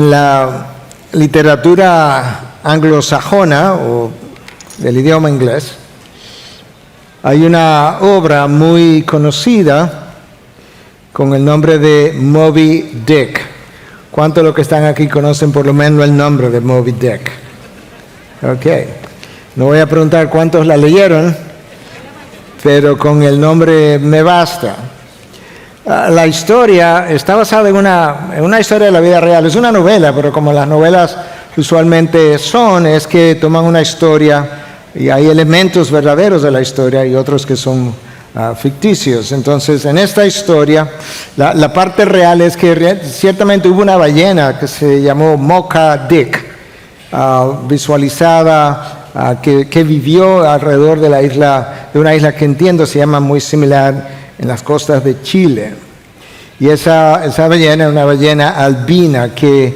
En la literatura anglosajona o del idioma inglés, hay una obra muy conocida con el nombre de Moby Dick. ¿Cuántos de los que están aquí conocen por lo menos el nombre de Moby Dick? Ok. No voy a preguntar cuántos la leyeron, pero con el nombre me basta. La historia está basada en una historia de la vida real. Es una novela, pero como las novelas usualmente son, es que toman una historia y hay elementos verdaderos de la historia y otros que son ficticios. Entonces, en esta historia, la parte real es que ciertamente hubo una ballena que se llamó Mocha Dick, visualizada, que vivió alrededor de la isla, de una isla que entiendo se llama muy similar en las costas de Chile. Y esa ballena era una ballena albina que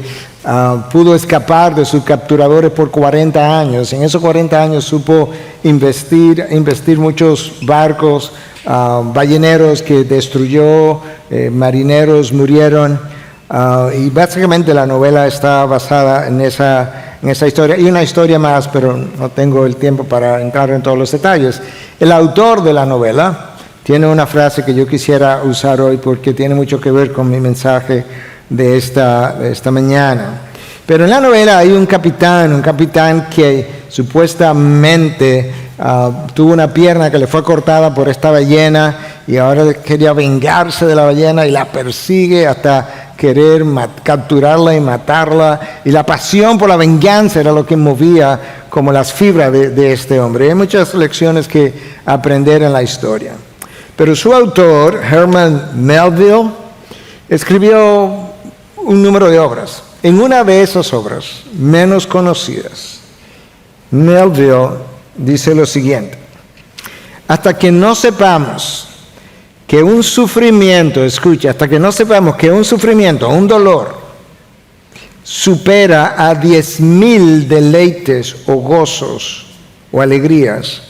pudo escapar de sus capturadores por 40 años. En esos 40 años supo investir muchos barcos balleneros que destruyó, marineros murieron, y básicamente la novela está basada en esa historia. Y una historia más, pero no tengo el tiempo para entrar en todos los detalles. El autor de la novela tiene una frase que yo quisiera usar hoy porque tiene mucho que ver con mi mensaje de esta mañana. Pero en la novela hay un capitán que supuestamente tuvo una pierna que le fue cortada por esta ballena y ahora quería vengarse de la ballena y la persigue hasta querer capturarla y matarla. Y la pasión por la venganza era lo que movía como las fibras de este hombre. Hay muchas lecciones que aprender en la historia. Pero su autor, Herman Melville, escribió un número de obras. En una de esas obras, menos conocidas, Melville dice lo siguiente: hasta que no sepamos que un sufrimiento, escucha, hasta que no sepamos que un sufrimiento, un dolor, supera a 10,000 deleites o gozos o alegrías,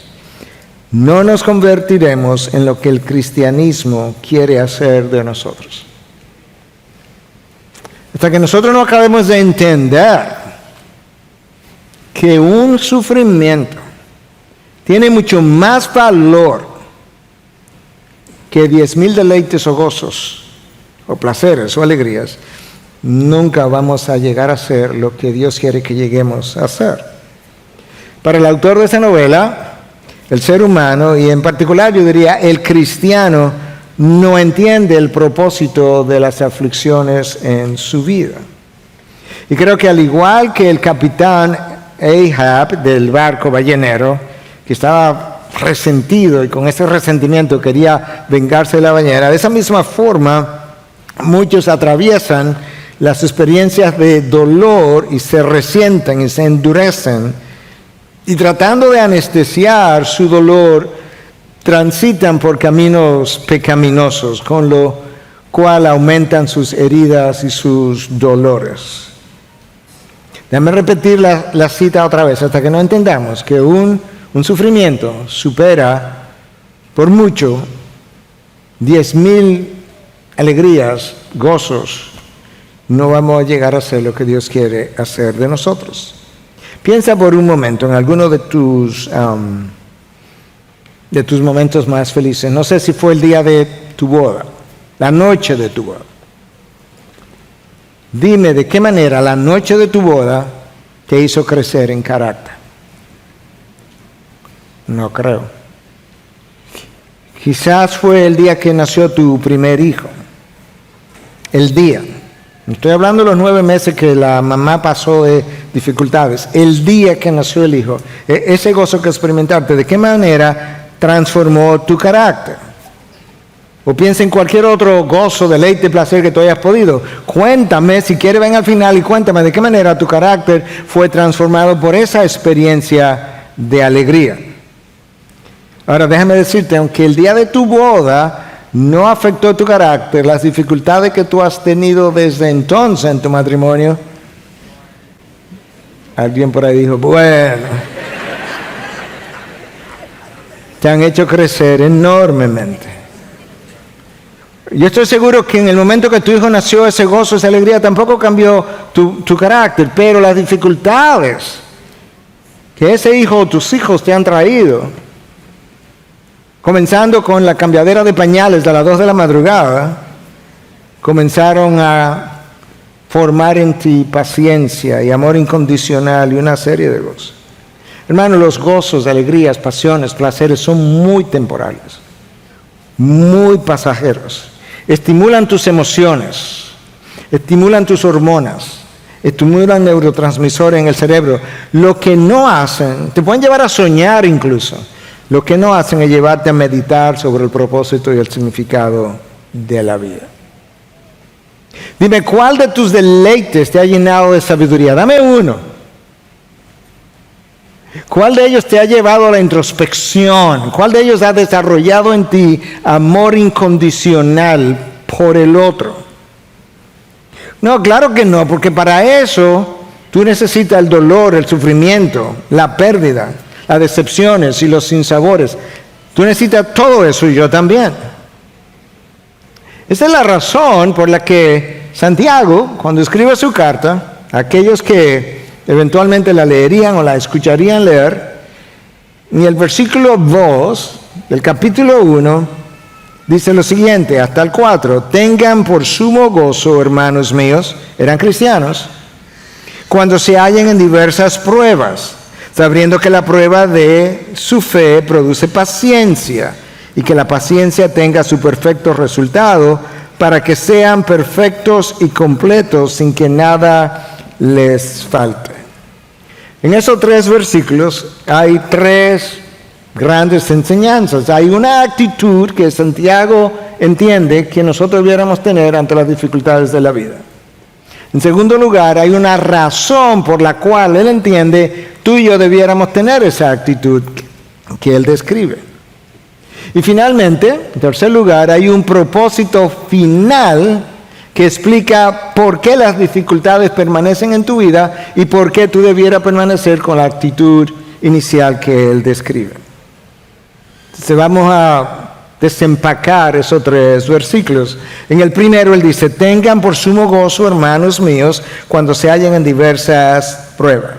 no nos convertiremos en lo que el cristianismo quiere hacer de nosotros. Hasta que nosotros no acabemos de entender que un sufrimiento tiene mucho más valor que 10,000 deleites o gozos, o placeres o alegrías, nunca vamos a llegar a ser lo que Dios quiere que lleguemos a ser. Para el autor de esa novela, el ser humano, y en particular yo diría el cristiano, no entiende el propósito de las aflicciones en su vida. Y creo que al igual que el capitán Ahab del barco ballenero, que estaba resentido y con ese resentimiento quería vengarse de la ballena, de esa misma forma muchos atraviesan las experiencias de dolor y se resienten y se endurecen, y tratando de anestesiar su dolor, transitan por caminos pecaminosos, con lo cual aumentan sus heridas y sus dolores. Déjame repetir la cita otra vez, hasta que no entendamos que un sufrimiento supera por mucho 10,000 alegrías, gozos, no vamos a llegar a hacer lo que Dios quiere hacer de nosotros. Piensa por un momento en alguno de tus momentos más felices. No sé si fue el día de tu boda, la noche de tu boda. Dime de qué manera la noche de tu boda te hizo crecer en carácter. No creo. Quizás fue el día que nació tu primer hijo. El día. No estoy hablando de los 9 meses que la mamá pasó de dificultades. El día que nació el hijo. Ese gozo que experimentaste, ¿de qué manera transformó tu carácter? O piensa en cualquier otro gozo, deleite, placer que tú hayas podido. Cuéntame, si quieres ven al final y cuéntame de qué manera tu carácter fue transformado por esa experiencia de alegría. Ahora déjame decirte, aunque el día de tu boda no afectó tu carácter, las dificultades que tú has tenido desde entonces en tu matrimonio, alguien por ahí dijo, bueno, te han hecho crecer enormemente. Yo estoy seguro que en el momento que tu hijo nació, ese gozo, esa alegría tampoco cambió tu carácter, pero las dificultades que ese hijo o tus hijos te han traído, comenzando con la cambiadera de pañales a las 2 de la madrugada, comenzaron a formar en ti paciencia y amor incondicional y una serie de gozos. Hermano, los gozos, alegrías, pasiones, placeres son muy temporales, muy pasajeros. Estimulan tus emociones, estimulan tus hormonas, estimulan neurotransmisores en el cerebro. Lo que no hacen, te pueden llevar a soñar incluso, lo que no hacen es llevarte a meditar sobre el propósito y el significado de la vida. Dime, ¿cuál de tus deleites te ha llenado de sabiduría? Dame uno. ¿Cuál de ellos te ha llevado a la introspección? ¿Cuál de ellos ha desarrollado en ti amor incondicional por el otro? No, claro que no, porque para eso tú necesitas el dolor, el sufrimiento, la pérdida, las decepciones y los sinsabores. Tú necesitas todo eso y yo también. Esa es la razón por la que Santiago, cuando escribe su carta, aquellos que eventualmente la leerían o la escucharían leer, en el versículo 2 del capítulo 1, dice lo siguiente, hasta el 4, tengan por sumo gozo, hermanos míos, eran cristianos, cuando se hallen en diversas pruebas, sabiendo que la prueba de su fe produce paciencia, y que la paciencia tenga su perfecto resultado, para que sean perfectos y completos sin que nada les falte. En esos 3 versículos hay 3 grandes enseñanzas. Hay una actitud que Santiago entiende que nosotros debiéramos tener ante las dificultades de la vida. En segundo lugar, hay una razón por la cual él entiende tú y yo debiéramos tener esa actitud que él describe. Y finalmente, en tercer lugar, hay un propósito final que explica por qué las dificultades permanecen en tu vida y por qué tú debieras permanecer con la actitud inicial que él describe. Entonces vamos a desempacar esos 3 versículos. En el primero él dice, tengan por sumo gozo, hermanos míos, cuando se hallen en diversas pruebas.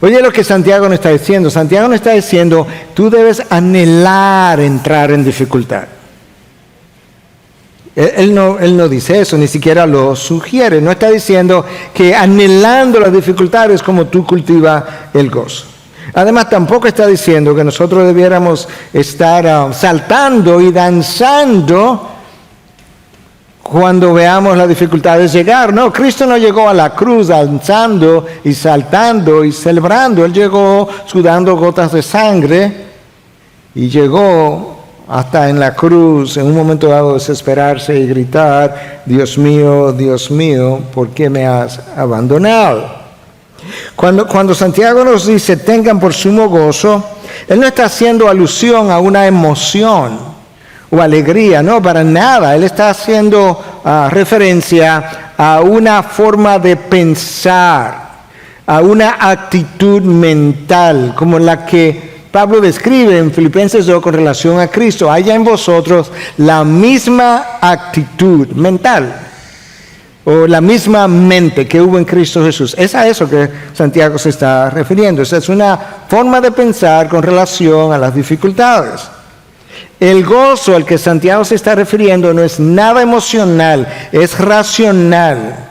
Oye lo que Santiago nos está diciendo. Santiago nos está diciendo, tú debes anhelar entrar en dificultad. Él no dice eso, ni siquiera lo sugiere. No está diciendo que anhelando las dificultades como tú cultivas el gozo. Además, tampoco está diciendo que nosotros debiéramos estar saltando y danzando cuando veamos las dificultades llegar. No, Cristo no llegó a la cruz danzando y saltando y celebrando. Él llegó sudando gotas de sangre y llegó hasta en la cruz, en un momento dado, desesperarse y gritar, Dios mío, ¿por qué me has abandonado? Cuando Santiago nos dice, tengan por sumo gozo, él no está haciendo alusión a una emoción o alegría, no, para nada. Él está haciendo referencia a una forma de pensar, a una actitud mental, como la que Pablo describe en Filipenses 2 con relación a Cristo. Haya en vosotros la misma actitud mental, o la misma mente que hubo en Cristo Jesús. Es a eso que Santiago se está refiriendo. Esa es una forma de pensar con relación a las dificultades. El gozo al que Santiago se está refiriendo no es nada emocional, es racional.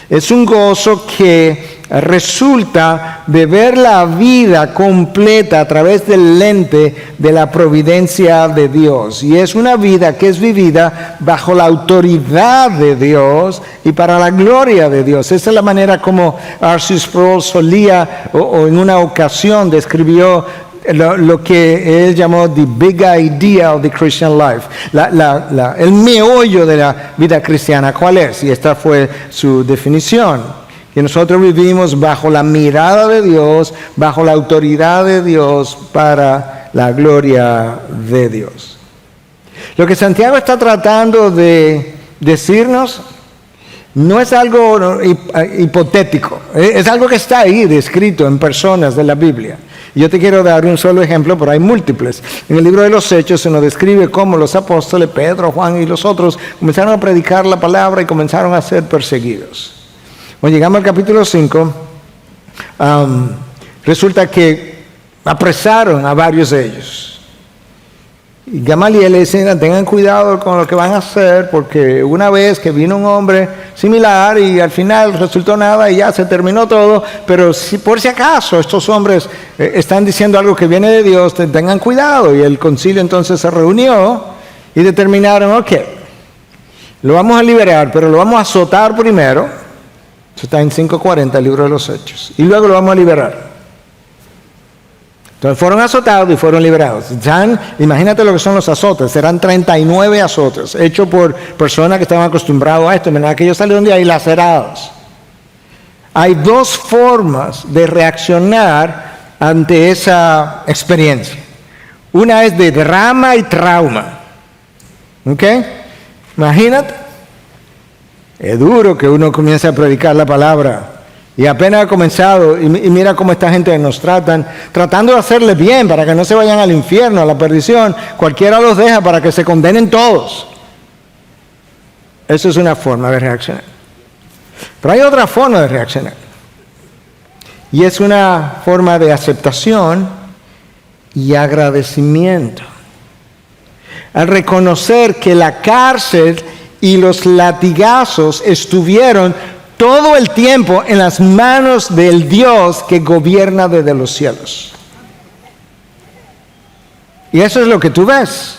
Es un gozo que resulta de ver la vida completa a través del lente de la providencia de Dios. Y es una vida que es vivida bajo la autoridad de Dios y para la gloria de Dios. Esa es la manera como R.C. Sproul solía o en una ocasión describió lo que él llamó the big idea of the Christian life, el meollo de la vida cristiana. ¿Cuál es? Y esta fue su definición: que nosotros vivimos bajo la mirada de Dios, bajo la autoridad de Dios, para la gloria de Dios. Lo que Santiago está tratando de decirnos no es algo hipotético, es algo que está ahí descrito en personas de la Biblia. Y yo te quiero dar un solo ejemplo, pero hay múltiples. En el libro de los Hechos se nos describe cómo los apóstoles, Pedro, Juan y los otros, comenzaron a predicar la palabra y comenzaron a ser perseguidos. Cuando llegamos al capítulo 5, resulta que apresaron a varios de ellos. Y Gamaliel le dice, tengan cuidado con lo que van a hacer, porque una vez que vino un hombre similar y al final resultó nada y ya se terminó todo, pero si por si acaso estos hombres están diciendo algo que viene de Dios, tengan cuidado. Y el concilio entonces se reunió y determinaron, ok, lo vamos a liberar, pero lo vamos a azotar primero. Eso está en 5:40, el libro de los Hechos. Y luego lo vamos a liberar. Entonces fueron azotados y fueron liberados. Imagínate lo que son los azotes. Serán 39 azotes, hechos por personas que estaban acostumbrados a esto. Que ellos salieron de ahí lacerados. Hay dos formas de reaccionar ante esa experiencia. Una es de drama y trauma. ¿Ok? Imagínate. Es duro que uno comience a predicar la palabra. Y apenas ha comenzado, y mira cómo esta gente nos tratan, tratando de hacerles bien para que no se vayan al infierno, a la perdición. Cualquiera los deja para que se condenen todos. Eso es una forma de reaccionar. Pero hay otra forma de reaccionar. Y es una forma de aceptación y agradecimiento. Al reconocer que la cárcel y los latigazos estuvieron todo el tiempo en las manos del Dios que gobierna desde los cielos. Y eso es lo que tú ves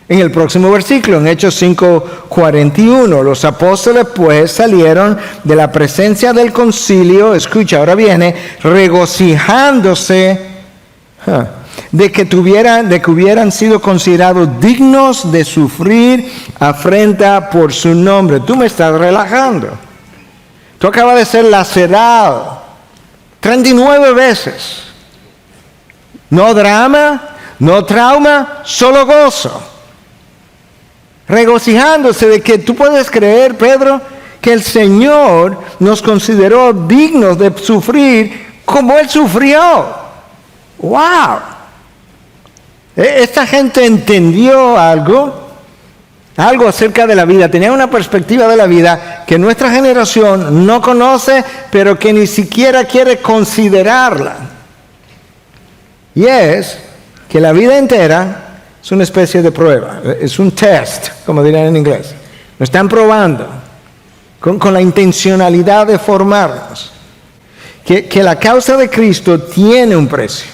en el próximo versículo, en Hechos 5:41. Los apóstoles pues salieron de la presencia del concilio, escucha, ahora viene, regocijándose de que hubieran sido considerados dignos de sufrir afrenta por su nombre. Tú me estás relajando. Tú acabas de ser lacerado 39 veces. No drama, no trauma, solo gozo. Regocijándose de que tú puedes creer, Pedro, que el Señor nos consideró dignos de sufrir como Él sufrió. ¡Wow! Esta gente entendió algo acerca de la vida, tenía una perspectiva de la vida que nuestra generación no conoce, pero que ni siquiera quiere considerarla. Y es que la vida entera es una especie de prueba, es un test, como dirían en inglés. Lo están probando con la intencionalidad de formarnos. Que la causa de Cristo tiene un precio.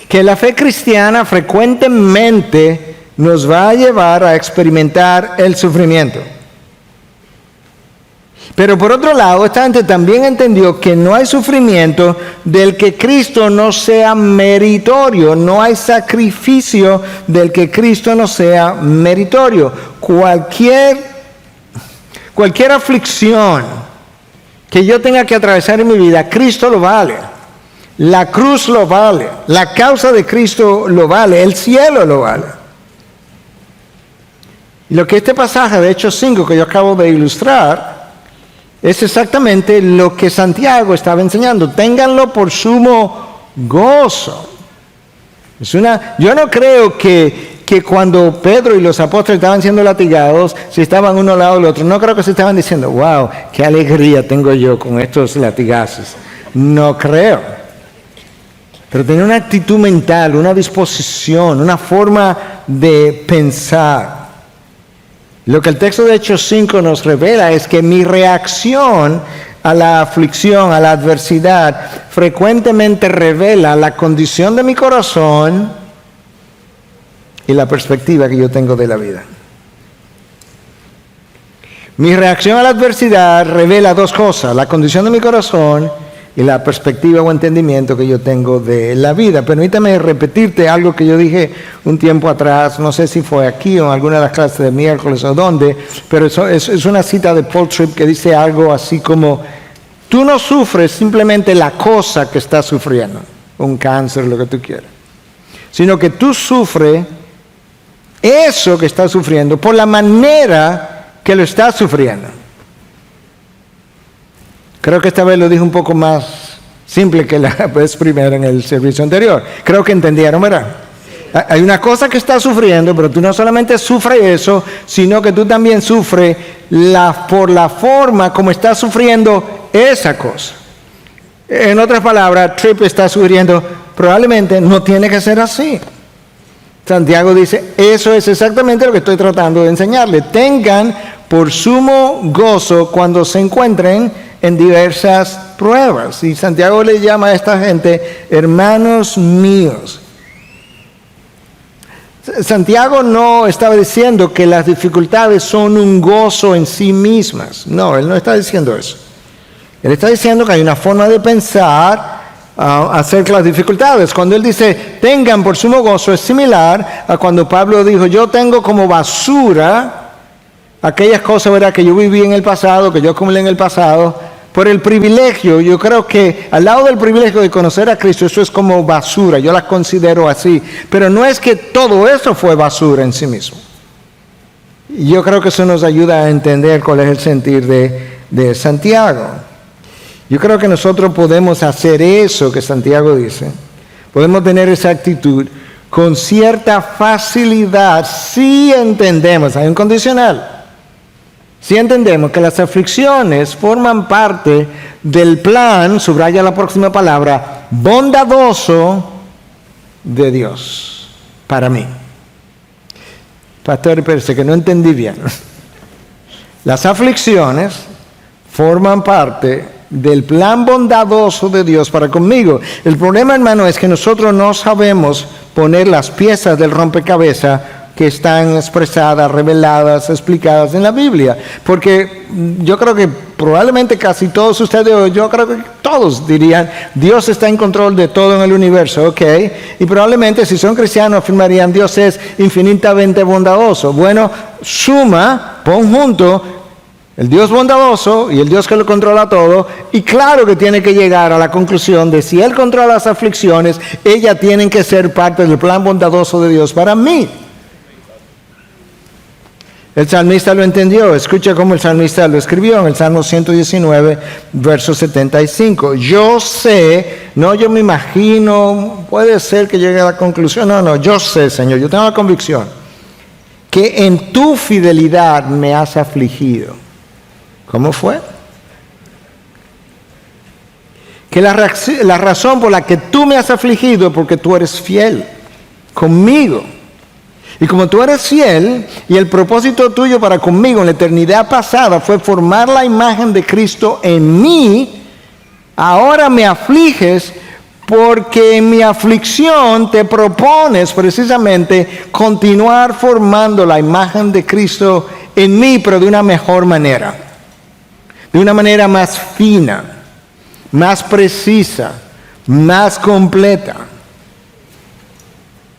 Que la fe cristiana frecuentemente nos va a llevar a experimentar el sufrimiento. Pero por otro lado, esta gente también entendió que no hay sufrimiento del que Cristo no sea meritorio, no hay sacrificio del que Cristo no sea meritorio. Cualquier aflicción que yo tenga que atravesar en mi vida, Cristo lo vale. La cruz lo vale, la causa de Cristo lo vale, el cielo lo vale. Y lo que este pasaje de Hechos 5 que yo acabo de ilustrar es exactamente lo que Santiago estaba enseñando. Ténganlo por sumo gozo. Yo no creo que cuando Pedro y los apóstoles estaban siendo latigados, si estaban uno al lado del otro, no creo que se estaban diciendo, wow, qué alegría tengo yo con estos latigazos. No creo. Pero tenía una actitud mental, una disposición, una forma de pensar. Lo que el texto de Hechos 5 nos revela es que mi reacción a la aflicción, a la adversidad, frecuentemente revela la condición de mi corazón y la perspectiva que yo tengo de la vida. Mi reacción a la adversidad revela dos cosas: la condición de mi corazón y la perspectiva o entendimiento que yo tengo de la vida. Permítame repetirte algo que yo dije un tiempo atrás, no sé si fue aquí o en alguna de las clases de miércoles o dónde, pero eso es una cita de Paul Tripp que dice algo así como: tú no sufres simplemente la cosa que estás sufriendo, un cáncer, lo que tú quieras, sino que tú sufres eso que estás sufriendo por la manera que lo estás sufriendo. Creo que esta vez lo dije un poco más simple que la vez primera en el servicio anterior. Creo que entendieron, ¿verdad? Hay una cosa que estás sufriendo, pero tú no solamente sufres eso, sino que tú también sufres por la forma como estás sufriendo esa cosa. En otras palabras, Tripp está sugiriendo, probablemente no tiene que ser así. Santiago dice, eso es exactamente lo que estoy tratando de enseñarle. Tengan por sumo gozo cuando se encuentren en diversas pruebas. Y Santiago le llama a esta gente hermanos míos. Santiago no estaba diciendo que las dificultades son un gozo en sí mismas. No, él no está diciendo eso. Él está diciendo que hay una forma de pensar acerca de las dificultades. Cuando él dice, tengan por sumo gozo, es similar a cuando Pablo dijo, yo tengo como basura aquellas cosas, ¿verdad?, que yo viví en el pasado, que yo acumulé en el pasado, por el privilegio. Yo creo que al lado del privilegio de conocer a Cristo, eso es como basura, yo las considero así. Pero no es que todo eso fue basura en sí mismo. Y yo creo que eso nos ayuda a entender cuál es el sentir de Santiago. Yo creo que nosotros podemos hacer eso que Santiago dice, podemos tener esa actitud con cierta facilidad si entendemos, hay un condicional, si entendemos que las aflicciones forman parte del plan, subraya la próxima palabra, bondadoso de Dios para mí. Pastor, parece que no entendí bien. Las aflicciones forman parte del plan bondadoso de Dios para conmigo. El problema, hermano, es que nosotros no sabemos poner las piezas del rompecabezas que están expresadas, reveladas, explicadas en la Biblia. Porque yo creo que probablemente casi todos ustedes, yo creo que todos dirían, Dios está en control de todo en el universo, ¿ok? Y probablemente si son cristianos afirmarían, Dios es infinitamente bondadoso. Bueno, suma, pon junto el Dios bondadoso y el Dios que lo controla todo, y claro que tiene que llegar a la conclusión de si Él controla las aflicciones, ellas tienen que ser parte del plan bondadoso de Dios para mí. El salmista lo entendió. Escucha cómo el salmista lo escribió en el Salmo 119, verso 75. Yo sé, no yo me imagino, puede ser que llegue a la conclusión, no, yo sé, Señor, yo tengo la convicción que en tu fidelidad me has afligido. ¿Cómo fue? Que la razón por la que tú me has afligido es porque tú eres fiel conmigo. Y como tú eres fiel, y el propósito tuyo para conmigo en la eternidad pasada fue formar la imagen de Cristo en mí, ahora me afliges porque en mi aflicción te propones precisamente continuar formando la imagen de Cristo en mí, pero de una mejor manera. De una manera más fina, más precisa, más completa.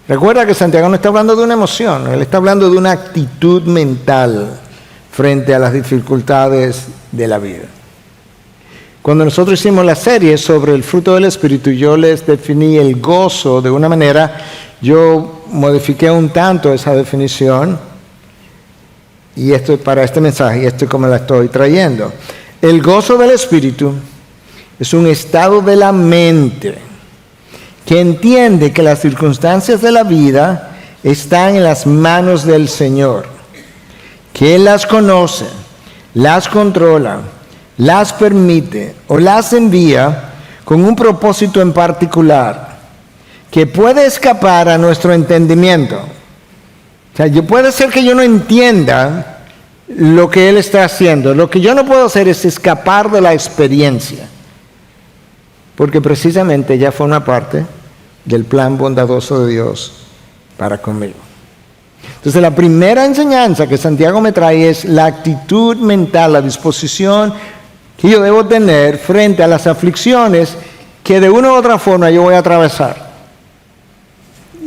Recuerda que Santiago no está hablando de una emoción, él está hablando de una actitud mental frente a las dificultades de la vida. Cuando nosotros hicimos la serie sobre el fruto del Espíritu, yo les definí el gozo de una manera, yo modifiqué un tanto esa definición, y esto es para este mensaje, y esto es como la estoy trayendo. El gozo del Espíritu es un estado de la mente que entiende que las circunstancias de la vida están en las manos del Señor, que Él las conoce, las controla, las permite o las envía con un propósito en particular que puede escapar a nuestro entendimiento. O sea, puede ser que yo no entienda lo que Él está haciendo. Lo que yo no puedo hacer es escapar de la experiencia, porque precisamente ya fue una parte del plan bondadoso de Dios para conmigo. Entonces la primera enseñanza que Santiago me trae es la actitud mental, la disposición que yo debo tener frente a las aflicciones que de una u otra forma yo voy a atravesar.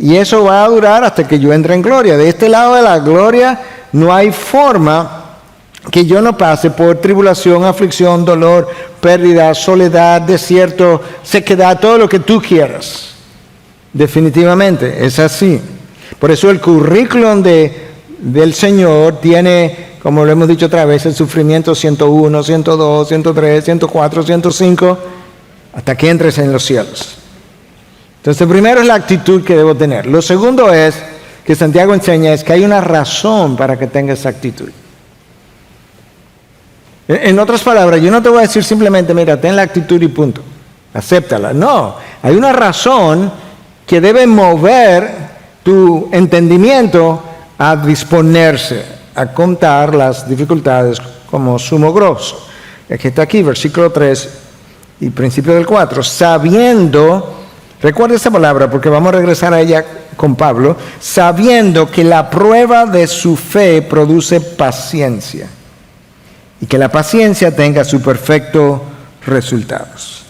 Y eso va a durar hasta que yo entre en gloria. De este lado de la gloria no hay forma que yo no pase por tribulación, aflicción, dolor, pérdida, soledad, desierto, sequedad, todo lo que tú quieras. Definitivamente, es así. Por eso el currículum del Señor tiene, como lo hemos dicho otra vez, el sufrimiento 101, 102, 103, 104, 105, hasta que entres en los cielos. Entonces, primero es la actitud que debo tener. Lo segundo es, que Santiago enseña, es que hay una razón para que tengas esa actitud. En otras palabras, yo no te voy a decir simplemente, mira, ten la actitud y punto, acéptala. No, hay una razón que debe mover tu entendimiento a disponerse, a contar las dificultades como sumo gozo. Aquí está aquí, versículo 3 y principio del 4, sabiendo, recuerda esa palabra porque vamos a regresar a ella con Pablo, sabiendo que la prueba de su fe produce paciencia y que la paciencia tenga su perfecto resultados.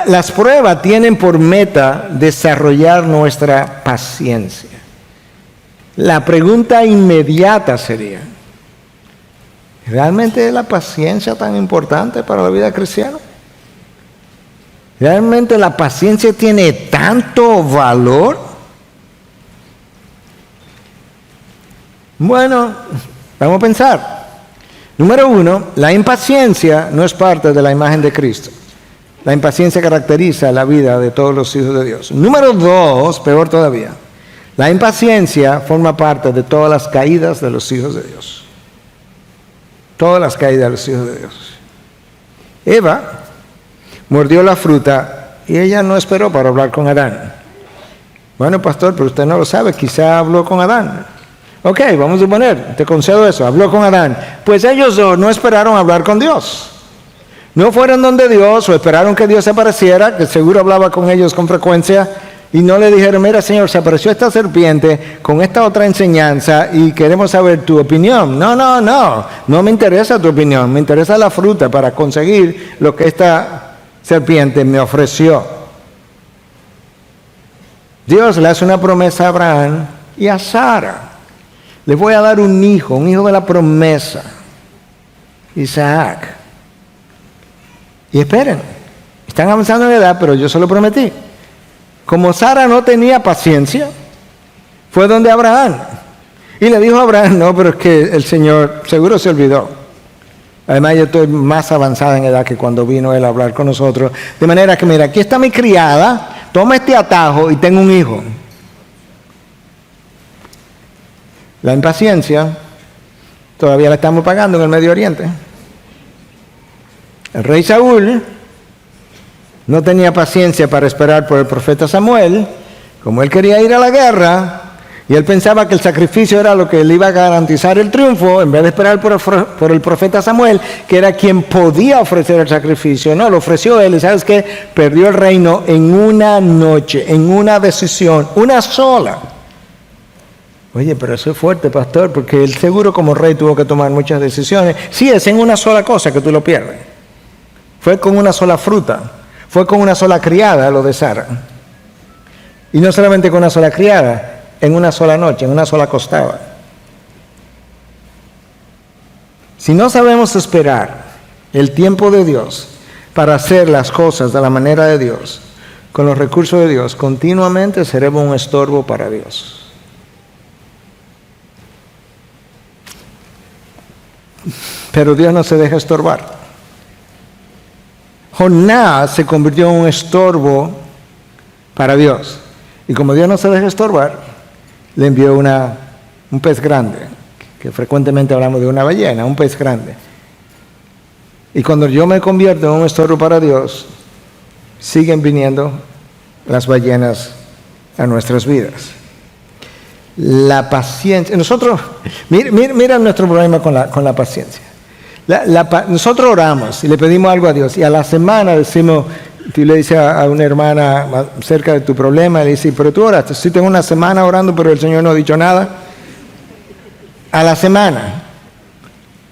Las pruebas tienen por meta desarrollar nuestra paciencia. La pregunta inmediata sería, ¿realmente es la paciencia tan importante para la vida cristiana? ¿Realmente la paciencia tiene tanto valor? Bueno, vamos a pensar. Número 1, la impaciencia no es parte de la imagen de Cristo. La impaciencia caracteriza la vida de todos los hijos de Dios. Número 2, peor todavía, la impaciencia forma parte de todas las caídas de los hijos de Dios. Todas las caídas de los hijos de Dios. Eva mordió la fruta y ella no esperó para hablar con Adán. Bueno, pastor, pero usted no lo sabe, quizá habló con Adán. Ok, vamos a suponer, te concedo eso, habló con Adán. Pues ellos dos no esperaron hablar con Dios. No fueron donde Dios o esperaron que Dios se apareciera, que seguro hablaba con ellos con frecuencia, y no le dijeron, mira Señor, se apareció esta serpiente con esta otra enseñanza y queremos saber tu opinión. No me interesa tu opinión, me interesa la fruta para conseguir lo que esta serpiente me ofreció. Dios le hace una promesa a Abraham y a Sara. Les voy a dar un hijo de la promesa, Isaac. Y esperen, están avanzando en edad, pero yo se lo prometí. Como Sara no tenía paciencia, fue donde Abraham. Y le dijo a Abraham, no, pero es que el Señor seguro se olvidó. Además, yo estoy más avanzada en edad que cuando vino él a hablar con nosotros. De manera que, mira, aquí está mi criada, toma este atajo y tengo un hijo. La impaciencia todavía la estamos pagando en el Medio Oriente. El rey Saúl no tenía paciencia para esperar por el profeta Samuel, como él quería ir a la guerra, y él pensaba que el sacrificio era lo que le iba a garantizar el triunfo, en vez de esperar por el profeta Samuel, que era quien podía ofrecer el sacrificio. No, lo ofreció él, y ¿sabes qué? Perdió el reino en una noche, en una decisión, una sola. Oye, pero eso es fuerte, pastor, porque él seguro como rey tuvo que tomar muchas decisiones. Sí, es en una sola cosa que tú lo pierdes. Fue con una sola fruta. Fue con una sola criada lo de Sara. Y no solamente con una sola criada, en una sola noche, en una sola acostada. Si no sabemos esperar el tiempo de Dios para hacer las cosas de la manera de Dios, con los recursos de Dios, continuamente seremos un estorbo para Dios. Pero Dios no se deja estorbar. Jonás se convirtió en un estorbo para Dios. Y como Dios no se deja estorbar, le envió un pez grande, que frecuentemente hablamos de una ballena, un pez grande. Y cuando yo me convierto en un estorbo para Dios, siguen viniendo las ballenas a nuestras vidas. La paciencia. Nosotros, mira nuestro problema con la paciencia. Nosotros oramos y le pedimos algo a Dios y a la semana decimos, tú le dices a una hermana acerca de tu problema, le dices, pero tú oraste, sí tengo una semana orando, pero el Señor no ha dicho nada. A la semana,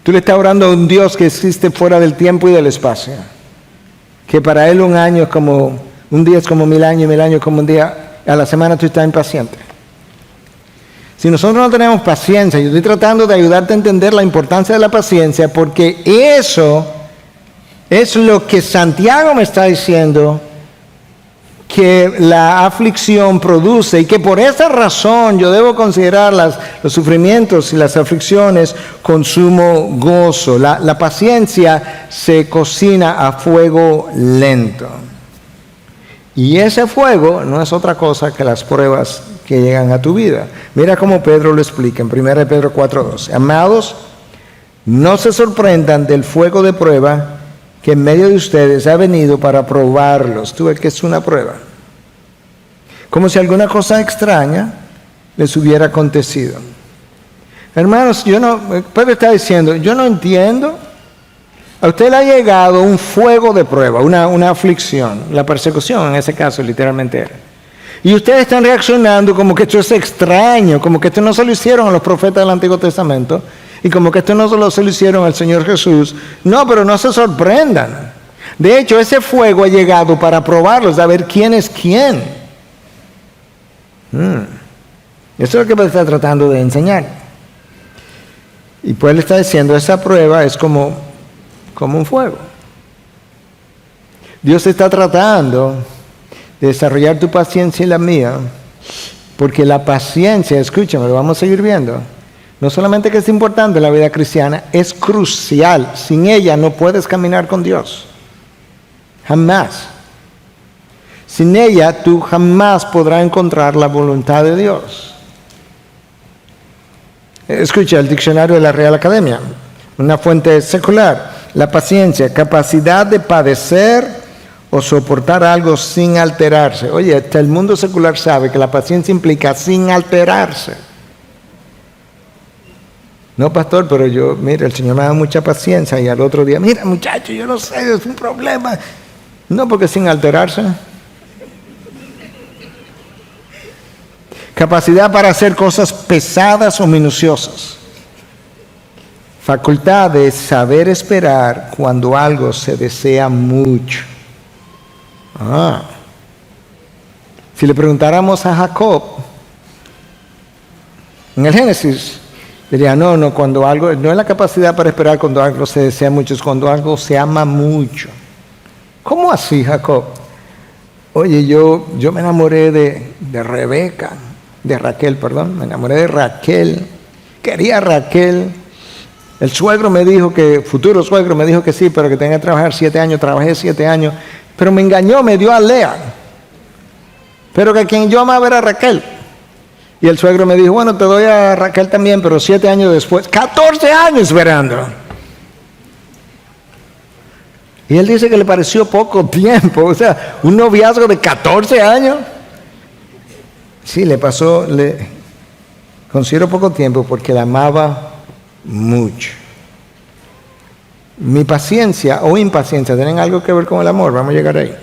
tú le estás orando a un Dios que existe fuera del tiempo y del espacio, que para Él un año es como, un día es como 1000 años y 1000 años como un día. A la semana tú estás impaciente. Si nosotros no tenemos paciencia, yo estoy tratando de ayudarte a entender la importancia de la paciencia, porque eso es lo que Santiago me está diciendo que la aflicción produce y que por esa razón yo debo considerar los sufrimientos y las aflicciones con sumo gozo. La paciencia se cocina a fuego lento. Y ese fuego no es otra cosa que las pruebas que llegan a tu vida. Mira cómo Pedro lo explica en 1 Pedro 4:12. Amados, no se sorprendan del fuego de prueba que en medio de ustedes ha venido para probarlos. Tú ves que es una prueba. Como si alguna cosa extraña les hubiera acontecido. Hermanos, Pedro está diciendo, yo no entiendo. A usted le ha llegado un fuego de prueba, una aflicción, la persecución en ese caso literalmente era. Y ustedes están reaccionando como que esto es extraño, como que esto no se lo hicieron a los profetas del Antiguo Testamento y como que esto no se lo hicieron al Señor Jesús. No, pero no se sorprendan. De hecho, ese fuego ha llegado para probarlos, a ver quién es quién. Eso es lo que Pedro está tratando de enseñar. Y pues le está diciendo, esa prueba es como un fuego. Dios está tratando de desarrollar tu paciencia y la mía, porque la paciencia, escúchame, lo vamos a seguir viendo, no solamente que es importante en la vida cristiana, es crucial. Sin ella no puedes caminar con Dios. Jamás. Sin ella tú jamás podrás encontrar la voluntad de Dios. Escucha el diccionario de la Real Academia, una fuente secular. La paciencia, capacidad de padecer o soportar algo sin alterarse. Oye, hasta el mundo secular sabe que la paciencia implica sin alterarse. No, pastor, pero mira, el Señor me da mucha paciencia y al otro día, mira, muchacho, yo no sé, es un problema. No, porque sin alterarse. Capacidad para hacer cosas pesadas o minuciosas. Facultad de saber esperar cuando algo se desea mucho. Si le preguntáramos a Jacob, en el Génesis, diría, no, cuando algo, no es la capacidad para esperar cuando algo se desea mucho, es cuando algo se ama mucho. ¿Cómo así, Jacob? Oye, yo me enamoré de Rebeca, de Raquel, perdón, me enamoré de Raquel, quería a Raquel. El futuro suegro me dijo que sí, pero que tenía que trabajar 7 años, trabajé 7 años, pero me engañó, me dio a Lea. Pero que quien yo amaba era Raquel. Y el suegro me dijo, bueno, te doy a Raquel también, pero 7 años después, 14 años esperando. Y él dice que le pareció poco tiempo, o sea, un noviazgo de 14 años. Sí, considero poco tiempo porque la amaba mucho. Mi paciencia o impaciencia tienen algo que ver con el amor, vamos a llegar ahí.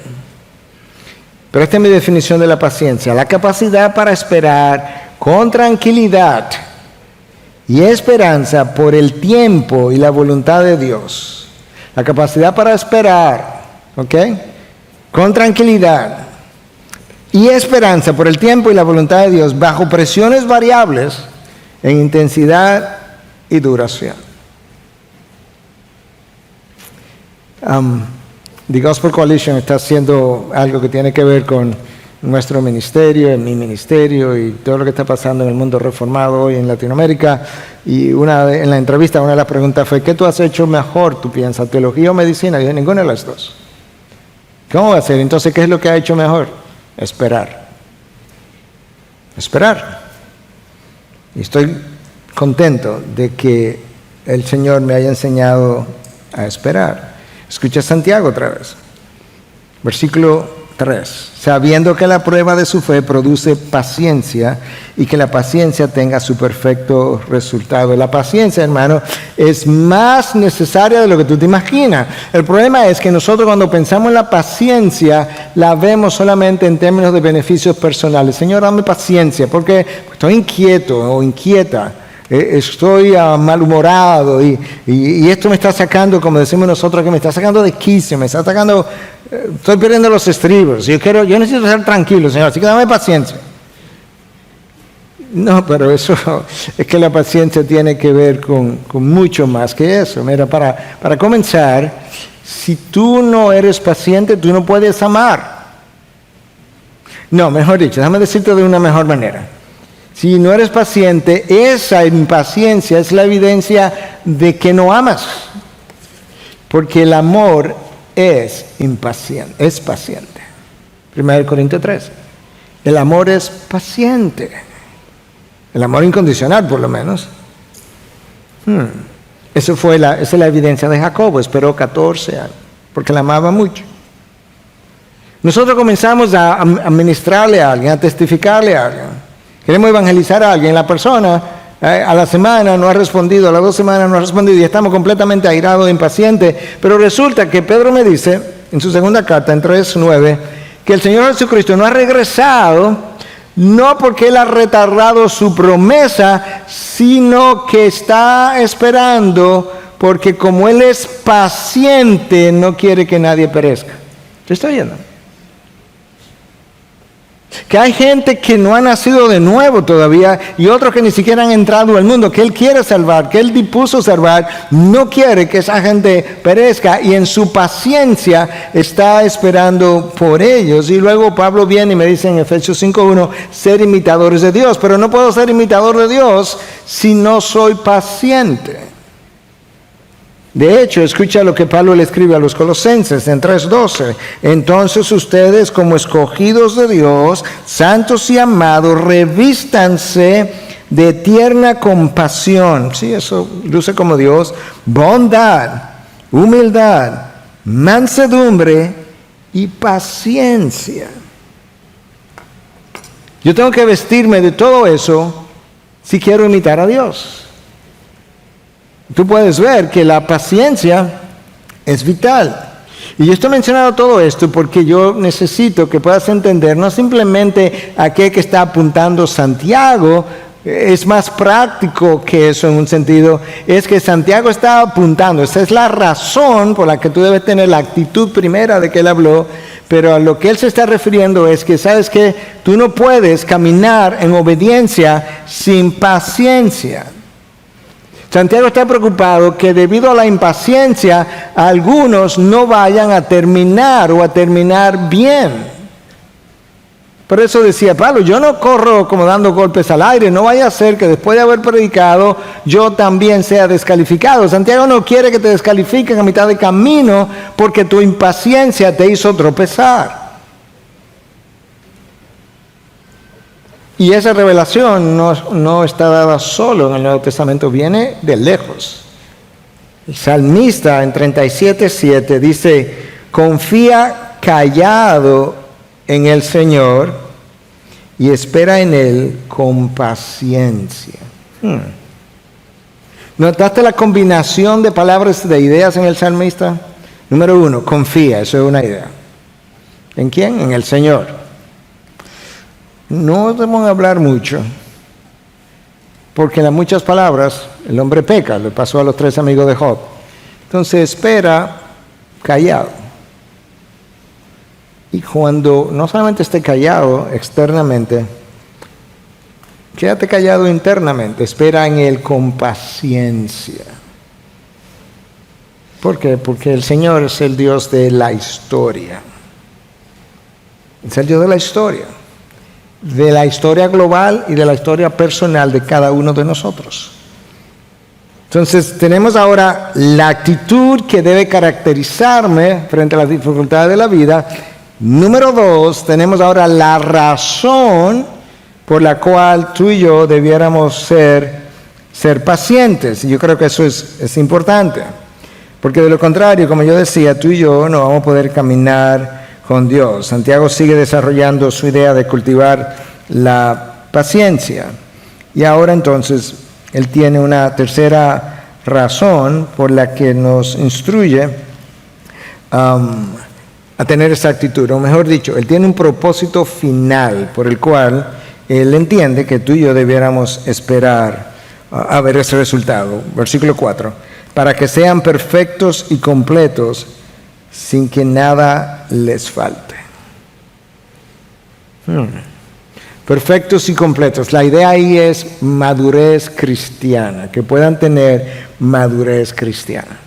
Pero esta es mi definición de la paciencia: la capacidad para esperar con tranquilidad y esperanza por el tiempo y la voluntad de Dios. La capacidad para esperar, ¿ok? Con tranquilidad y esperanza por el tiempo y la voluntad de Dios bajo presiones variables en intensidad y duración. The Gospel Coalition está haciendo algo que tiene que ver con nuestro ministerio, en mi ministerio y todo lo que está pasando en el mundo reformado hoy en Latinoamérica. Y en la entrevista una de las preguntas fue, ¿qué tú has hecho mejor, tú piensas, teología o medicina? Y dije, ninguna de las dos. ¿Cómo va a ser? Entonces, ¿qué es lo que ha hecho mejor? Esperar. Esperar. Y estoy contento de que el Señor me haya enseñado a esperar. Escucha Santiago otra vez. Versículo 3. Sabiendo que la prueba de su fe produce paciencia y que la paciencia tenga su perfecto resultado. La paciencia, hermano, es más necesaria de lo que tú te imaginas. El problema es que nosotros cuando pensamos en la paciencia, la vemos solamente en términos de beneficios personales. Señor, dame paciencia porque estoy inquieto o inquieta. Estoy malhumorado y esto me está sacando, como decimos nosotros, que me está sacando de quicio, me está sacando, estoy perdiendo los estribos. Yo necesito estar tranquilo, Señor, así que dame paciencia. No, pero eso es que la paciencia tiene que ver con mucho más que eso. Mira, para comenzar, si tú no eres paciente, tú no puedes amar. No, mejor dicho, déjame decirte de una mejor manera. Si no eres paciente, esa impaciencia es la evidencia de que no amas. Porque el amor es impaciente, es paciente. 1 Corintios 3. El amor es paciente. El amor incondicional, por lo menos. Esa es la evidencia de Jacobo. Esperó 14 años, porque la amaba mucho. Nosotros comenzamos a ministrarle a alguien, a testificarle a alguien. Queremos evangelizar a alguien. La persona a la semana no ha respondido, a las 2 semanas no ha respondido y estamos completamente airados e impacientes. Pero resulta que Pedro me dice, en su segunda carta, en 3:9, que el Señor Jesucristo no ha regresado, no porque Él ha retardado su promesa, sino que está esperando, porque como Él es paciente, no quiere que nadie perezca. ¿Te estoy oyendo? Que hay gente que no ha nacido de nuevo todavía y otros que ni siquiera han entrado al mundo, que Él quiere salvar, que Él dispuso salvar, no quiere que esa gente perezca y en su paciencia está esperando por ellos. Y luego Pablo viene y me dice en Efesios 5:1, ser imitadores de Dios, pero no puedo ser imitador de Dios si no soy paciente. De hecho, escucha lo que Pablo le escribe a los Colosenses en 3:12. Entonces ustedes, como escogidos de Dios, santos y amados, revístanse de tierna compasión. Sí, eso luce como Dios. Bondad, humildad, mansedumbre y paciencia. Yo tengo que vestirme de todo eso si quiero imitar a Dios. Tú puedes ver que la paciencia es vital. Y yo estoy mencionando todo esto porque yo necesito que puedas entender no simplemente a qué que está apuntando Santiago, es más práctico que eso en un sentido, es que Santiago está apuntando, esa es la razón por la que tú debes tener la actitud primera de que él habló, pero a lo que él se está refiriendo es que, ¿sabes qué? Tú no puedes caminar en obediencia sin paciencia. Santiago está preocupado que debido a la impaciencia, algunos no vayan a terminar o a terminar bien. Por eso decía Pablo, yo no corro como dando golpes al aire, no vaya a ser que después de haber predicado yo también sea descalificado. Santiago no quiere que te descalifiquen a mitad de camino porque tu impaciencia te hizo tropezar. Y esa revelación no está dada solo en el Nuevo Testamento, viene de lejos. El salmista en 37:7 dice, confía callado en el Señor y espera en Él con paciencia. ¿Notaste la combinación de palabras, de ideas en el salmista? Número 1, confía, eso es una idea. ¿En quién? En el Señor. No debemos hablar mucho, porque en las muchas palabras el hombre peca, le pasó a los 3 amigos de Job. Entonces espera callado. Y cuando no solamente esté callado externamente, quédate callado internamente, espera en Él con paciencia. ¿Por qué? Porque el Señor es el Dios de la historia. Es el Dios de la historia global y de la historia personal de cada uno de nosotros. Entonces tenemos ahora la actitud que debe caracterizarme frente a las dificultades de la vida. Número 2, tenemos ahora la razón por la cual tú y yo debiéramos ser pacientes. Y yo creo que eso es importante. Porque de lo contrario, como yo decía, tú y yo no vamos a poder caminar con Dios. Santiago sigue desarrollando su idea de cultivar la paciencia. Y ahora entonces él tiene una tercera razón por la que nos instruye a tener esa actitud. O mejor dicho, él tiene un propósito final por el cual él entiende que tú y yo debiéramos esperar a ver ese resultado. Versículo 4. Para que sean perfectos y completos, sin que nada les falte. Perfectos y completos. La idea ahí es madurez cristiana, que puedan tener madurez cristiana.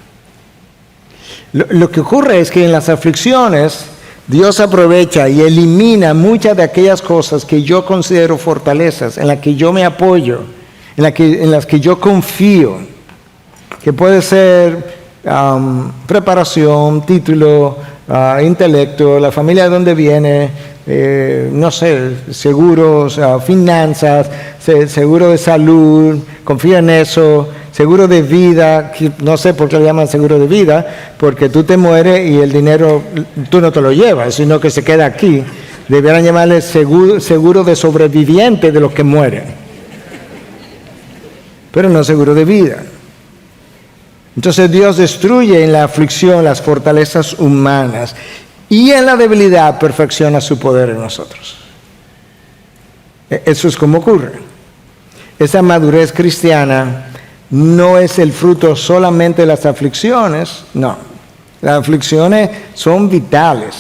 Lo que ocurre es que en las aflicciones Dios aprovecha y elimina muchas de aquellas cosas que yo considero fortalezas, en las que yo me apoyo, en las que yo confío, que puede ser preparación, título, intelecto, la familia de donde viene, no sé, seguros, finanzas, seguro de salud, confío en eso, seguro de vida, no sé por qué le llaman seguro de vida, porque tú te mueres y el dinero tú no te lo llevas, sino que se queda aquí. Debieran llamarle seguro de sobreviviente de los que mueren, pero no seguro de vida. Entonces Dios destruye en la aflicción las fortalezas humanas y en la debilidad perfecciona su poder en nosotros. Eso es como ocurre. Esa madurez cristiana no es el fruto solamente de las aflicciones, no. Las aflicciones son vitales.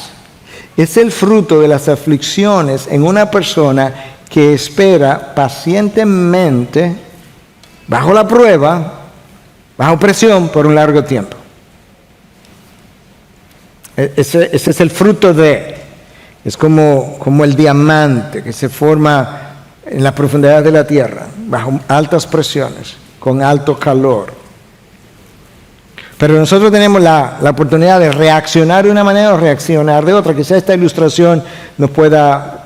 Es el fruto de las aflicciones en una persona que espera pacientemente, bajo la prueba, bajo presión por un largo tiempo. Ese es el fruto es como el diamante que se forma en la profundidad de la tierra, bajo altas presiones, con alto calor. Pero nosotros tenemos la oportunidad de reaccionar de una manera o reaccionar de otra. Quizá esta ilustración nos pueda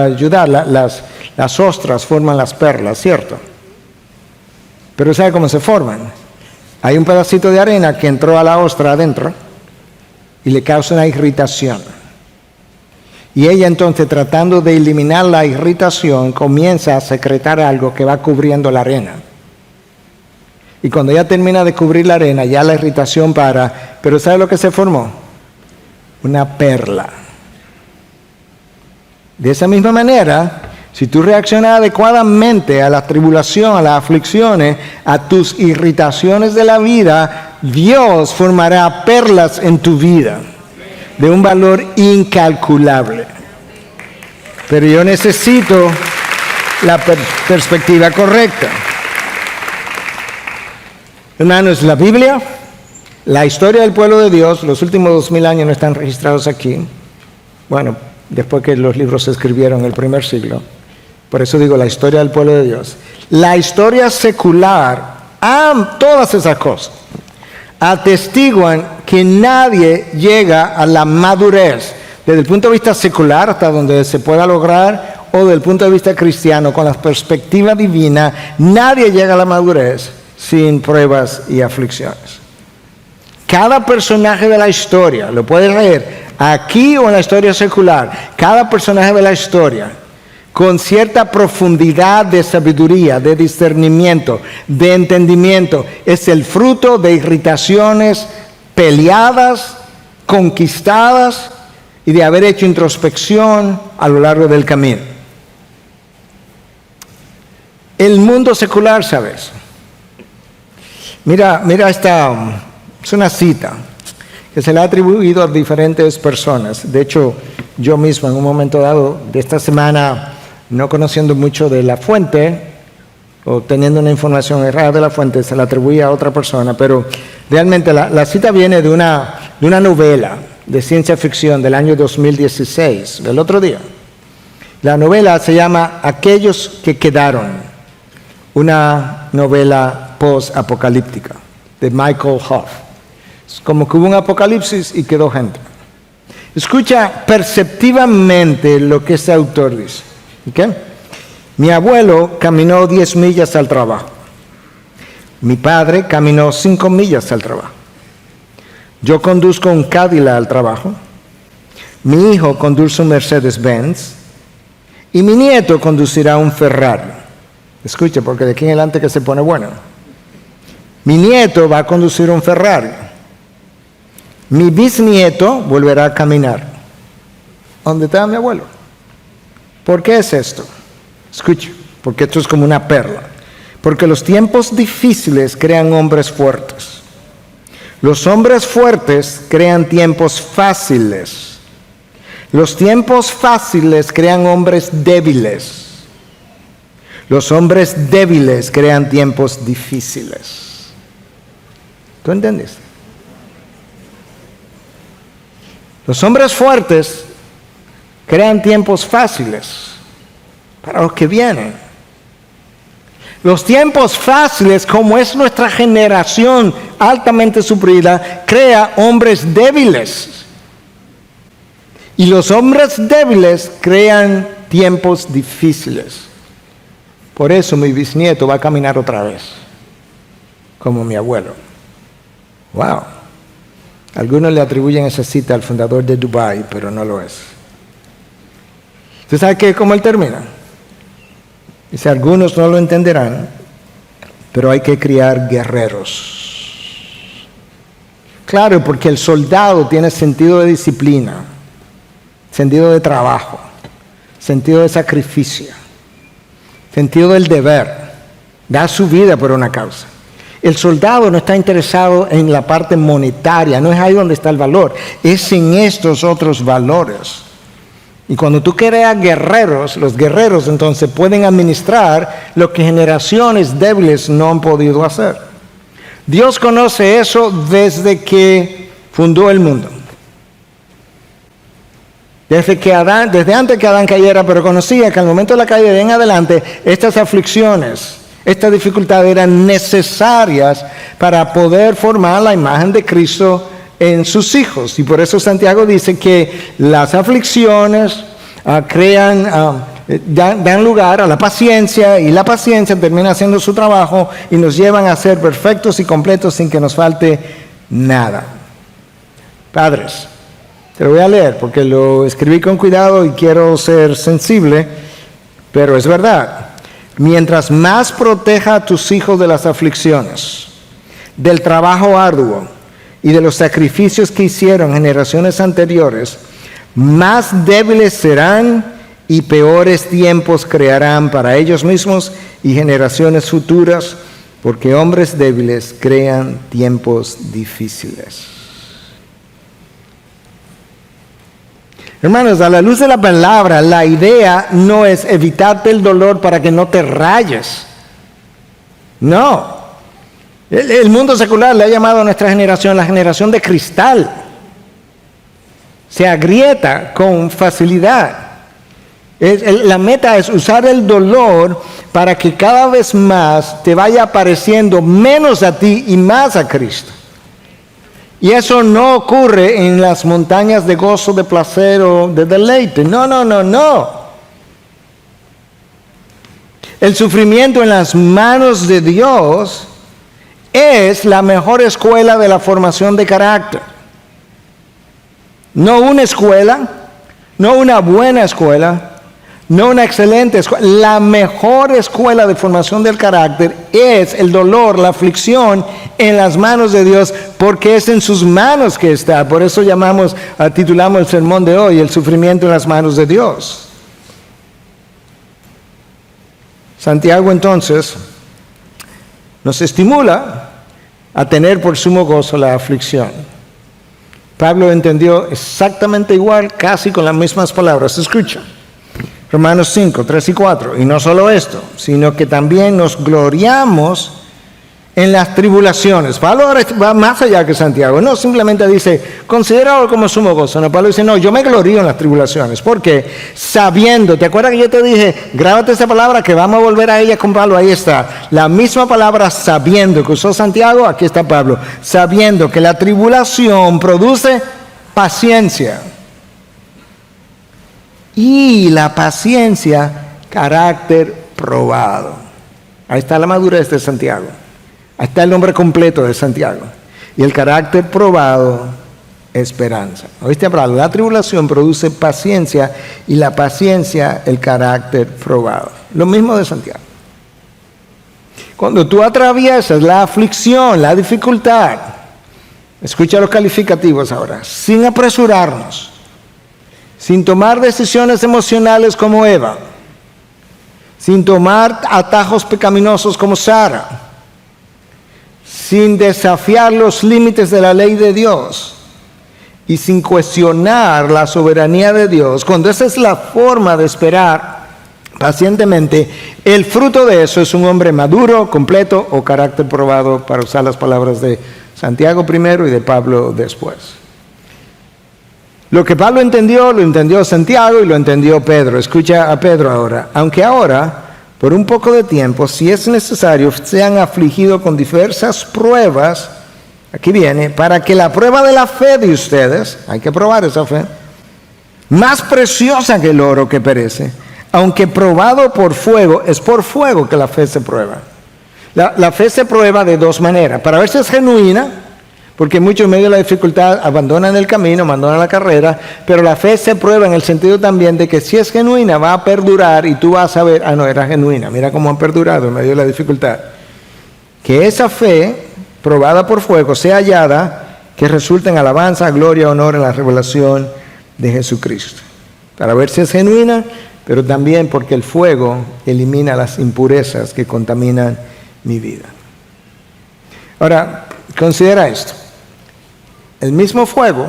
ayudar. Las ostras forman las perlas, ¿cierto? Pero ¿sabe cómo se forman? Hay un pedacito de arena que entró a la ostra adentro y le causa una irritación. Y ella entonces, tratando de eliminar la irritación, comienza a secretar algo que va cubriendo la arena. Y cuando ella termina de cubrir la arena, ya la irritación para. Pero ¿sabe lo que se formó? Una perla. De esa misma manera, si tú reaccionas adecuadamente a la tribulación, a las aflicciones, a tus irritaciones de la vida, Dios formará perlas en tu vida de un valor incalculable. Pero yo necesito la perspectiva correcta. Hermanos, la Biblia, la historia del pueblo de Dios, los últimos 2000 años no están registrados aquí. Bueno, después que los libros se escribieron en el primer siglo. Por eso digo la historia del pueblo de Dios. La historia secular, todas esas cosas, atestiguan que nadie llega a la madurez, desde el punto de vista secular hasta donde se pueda lograr, o desde el punto de vista cristiano, con la perspectiva divina, nadie llega a la madurez sin pruebas y aflicciones. Cada personaje de la historia, lo puedes leer aquí o en la historia secular, cada personaje de la historia, con cierta profundidad de sabiduría, de discernimiento, de entendimiento, es el fruto de irritaciones peleadas, conquistadas y de haber hecho introspección a lo largo del camino. El mundo secular, ¿sabes? Mira es una cita que se le ha atribuido a diferentes personas. De hecho, yo mismo en un momento dado de esta semana, no conociendo mucho de la fuente, o teniendo una información errada de la fuente, se la atribuía a otra persona, pero realmente la cita viene de una novela de ciencia ficción del año 2016, del otro día. La novela se llama Aquellos que quedaron, una novela post-apocalíptica de Michael Hoff. Es como que hubo un apocalipsis y quedó gente. Escucha perceptivamente lo que ese autor dice. ¿Okay? Mi abuelo caminó 10 millas al trabajo. Mi padre caminó 5 millas al trabajo. Yo conduzco un Cadillac al trabajo. Mi hijo conduce un Mercedes-Benz. Y mi nieto conducirá un Ferrari. Escuche, porque de aquí en adelante que se pone bueno. Mi nieto va a conducir un Ferrari. Mi bisnieto volverá a caminar. ¿Dónde está mi abuelo? ¿Por qué es esto? Escuche, porque esto es como una perla. Porque los tiempos difíciles crean hombres fuertes. Los hombres fuertes crean tiempos fáciles. Los tiempos fáciles crean hombres débiles. Los hombres débiles crean tiempos difíciles. ¿Tú entiendes? Los hombres fuertes crean tiempos fáciles para los que vienen. Los tiempos fáciles, como es nuestra generación altamente sufrida, crea hombres débiles. Y los hombres débiles crean tiempos difíciles. Por eso mi bisnieto va a caminar otra vez, como mi abuelo. Wow. Algunos le atribuyen esa cita al fundador de Dubái, pero no lo es. ¿Usted sabe cómo él termina? Dice, algunos no lo entenderán, pero hay que criar guerreros. Claro, porque el soldado tiene sentido de disciplina, sentido de trabajo, sentido de sacrificio, sentido del deber, da su vida por una causa. El soldado no está interesado en la parte monetaria, no es ahí donde está el valor, es en estos otros valores. Y cuando tú creas guerreros, los guerreros entonces pueden administrar lo que generaciones débiles no han podido hacer. Dios conoce eso desde que fundó el mundo. Desde antes que Adán cayera, pero conocía que al momento de la caída en adelante, estas aflicciones, estas dificultades eran necesarias para poder formar la imagen de Cristo en sus hijos. Y por eso Santiago dice que las aflicciones dan lugar a la paciencia, y la paciencia termina haciendo su trabajo y nos llevan a ser perfectos y completos sin que nos falte nada. Padres, te lo voy a leer porque lo escribí con cuidado y quiero ser sensible, pero es verdad. Mientras más proteja a tus hijos de las aflicciones, del trabajo arduo y de los sacrificios que hicieron generaciones anteriores, más débiles serán y peores tiempos crearán para ellos mismos y generaciones futuras, porque hombres débiles crean tiempos difíciles. Hermanos, a la luz de la palabra, la idea no es evitarte el dolor para que no te rayes. No. El mundo secular le ha llamado a nuestra generación la generación de cristal. Se agrieta con facilidad. La meta es usar el dolor para que cada vez más te vaya pareciendo menos a ti y más a Cristo. Y eso no ocurre en las montañas de gozo, de placer o de deleite. No. El sufrimiento en las manos de Dios es la mejor escuela de la formación de carácter. No una escuela, no una buena escuela, no una excelente escuela. La mejor escuela de formación del carácter es el dolor, la aflicción en las manos de Dios, porque es en sus manos que está. Por eso titulamos el sermón de hoy, el sufrimiento en las manos de Dios. Santiago entonces nos estimula a tener por sumo gozo la aflicción. Pablo entendió exactamente igual, casi con las mismas palabras. Escucha. Romanos 5, 3 y 4. Y no solo esto, sino que también nos gloriamos en las tribulaciones. Pablo va más allá que Santiago. No simplemente dice, considéralo como sumo gozo. No, Pablo dice, no, yo me glorío en las tribulaciones. ¿Por qué? Sabiendo. ¿Te acuerdas que yo te dije, grábate esa palabra que vamos a volver a ella con Pablo? Ahí está. La misma palabra sabiendo que usó Santiago, aquí está Pablo. Sabiendo que la tribulación produce paciencia. Y la paciencia, carácter probado. Ahí está la madurez de Santiago. Ahí está el nombre completo de Santiago. Y el carácter probado, esperanza. ¿Oíste hablar? La tribulación produce paciencia y la paciencia, el carácter probado. Lo mismo de Santiago. Cuando tú atraviesas la aflicción, la dificultad, escucha los calificativos ahora, sin apresurarnos, sin tomar decisiones emocionales como Eva, sin tomar atajos pecaminosos como Sara, sin desafiar los límites de la ley de Dios y sin cuestionar la soberanía de Dios, cuando esa es la forma de esperar pacientemente, el fruto de eso es un hombre maduro, completo o carácter probado, para usar las palabras de Santiago primero y de Pablo después. Lo que Pablo entendió, lo entendió Santiago y lo entendió Pedro. Escucha a Pedro ahora. Aunque ahora, por un poco de tiempo, si es necesario, sean afligidos con diversas pruebas, aquí viene, para que la prueba de la fe de ustedes, hay que probar esa fe, más preciosa que el oro que perece, aunque probado por fuego, es por fuego que la fe se prueba. La fe se prueba de dos maneras, para ver si es genuina, porque muchos en medio de la dificultad abandonan el camino, abandonan la carrera, pero la fe se prueba en el sentido también de que si es genuina va a perdurar y tú vas a ver, no, era genuina, mira cómo han perdurado en medio de la dificultad. Que esa fe, probada por fuego, sea hallada, que resulte en alabanza, gloria, honor en la revelación de Jesucristo. Para ver si es genuina, pero también porque el fuego elimina las impurezas que contaminan mi vida. Ahora, considera esto. El mismo fuego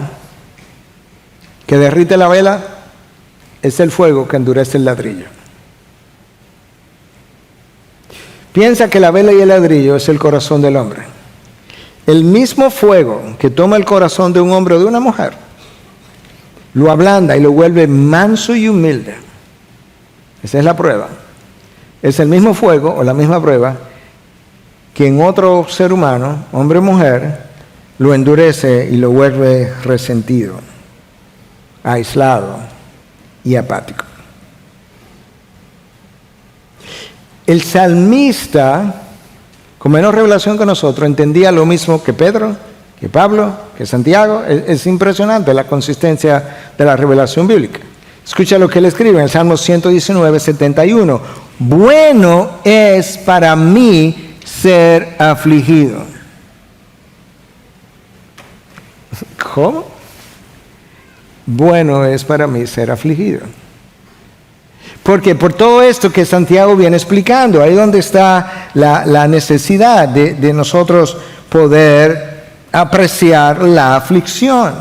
que derrite la vela es el fuego que endurece el ladrillo. Piensa que la vela y el ladrillo es el corazón del hombre. El mismo fuego que toma el corazón de un hombre o de una mujer, lo ablanda y lo vuelve manso y humilde. Esa es la prueba. Es el mismo fuego o la misma prueba que en otro ser humano, hombre o mujer, lo endurece y lo vuelve resentido, aislado y apático. El salmista, con menos revelación que nosotros, entendía lo mismo que Pedro, que Pablo, que Santiago. Es impresionante la consistencia de la revelación bíblica. Escucha lo que él escribe en el Salmo 119, 71. Bueno es para mí ser afligido. ¿Cómo? Bueno es para mí ser afligido. Porque por todo esto que Santiago viene explicando, ahí donde está la necesidad de nosotros poder apreciar la aflicción.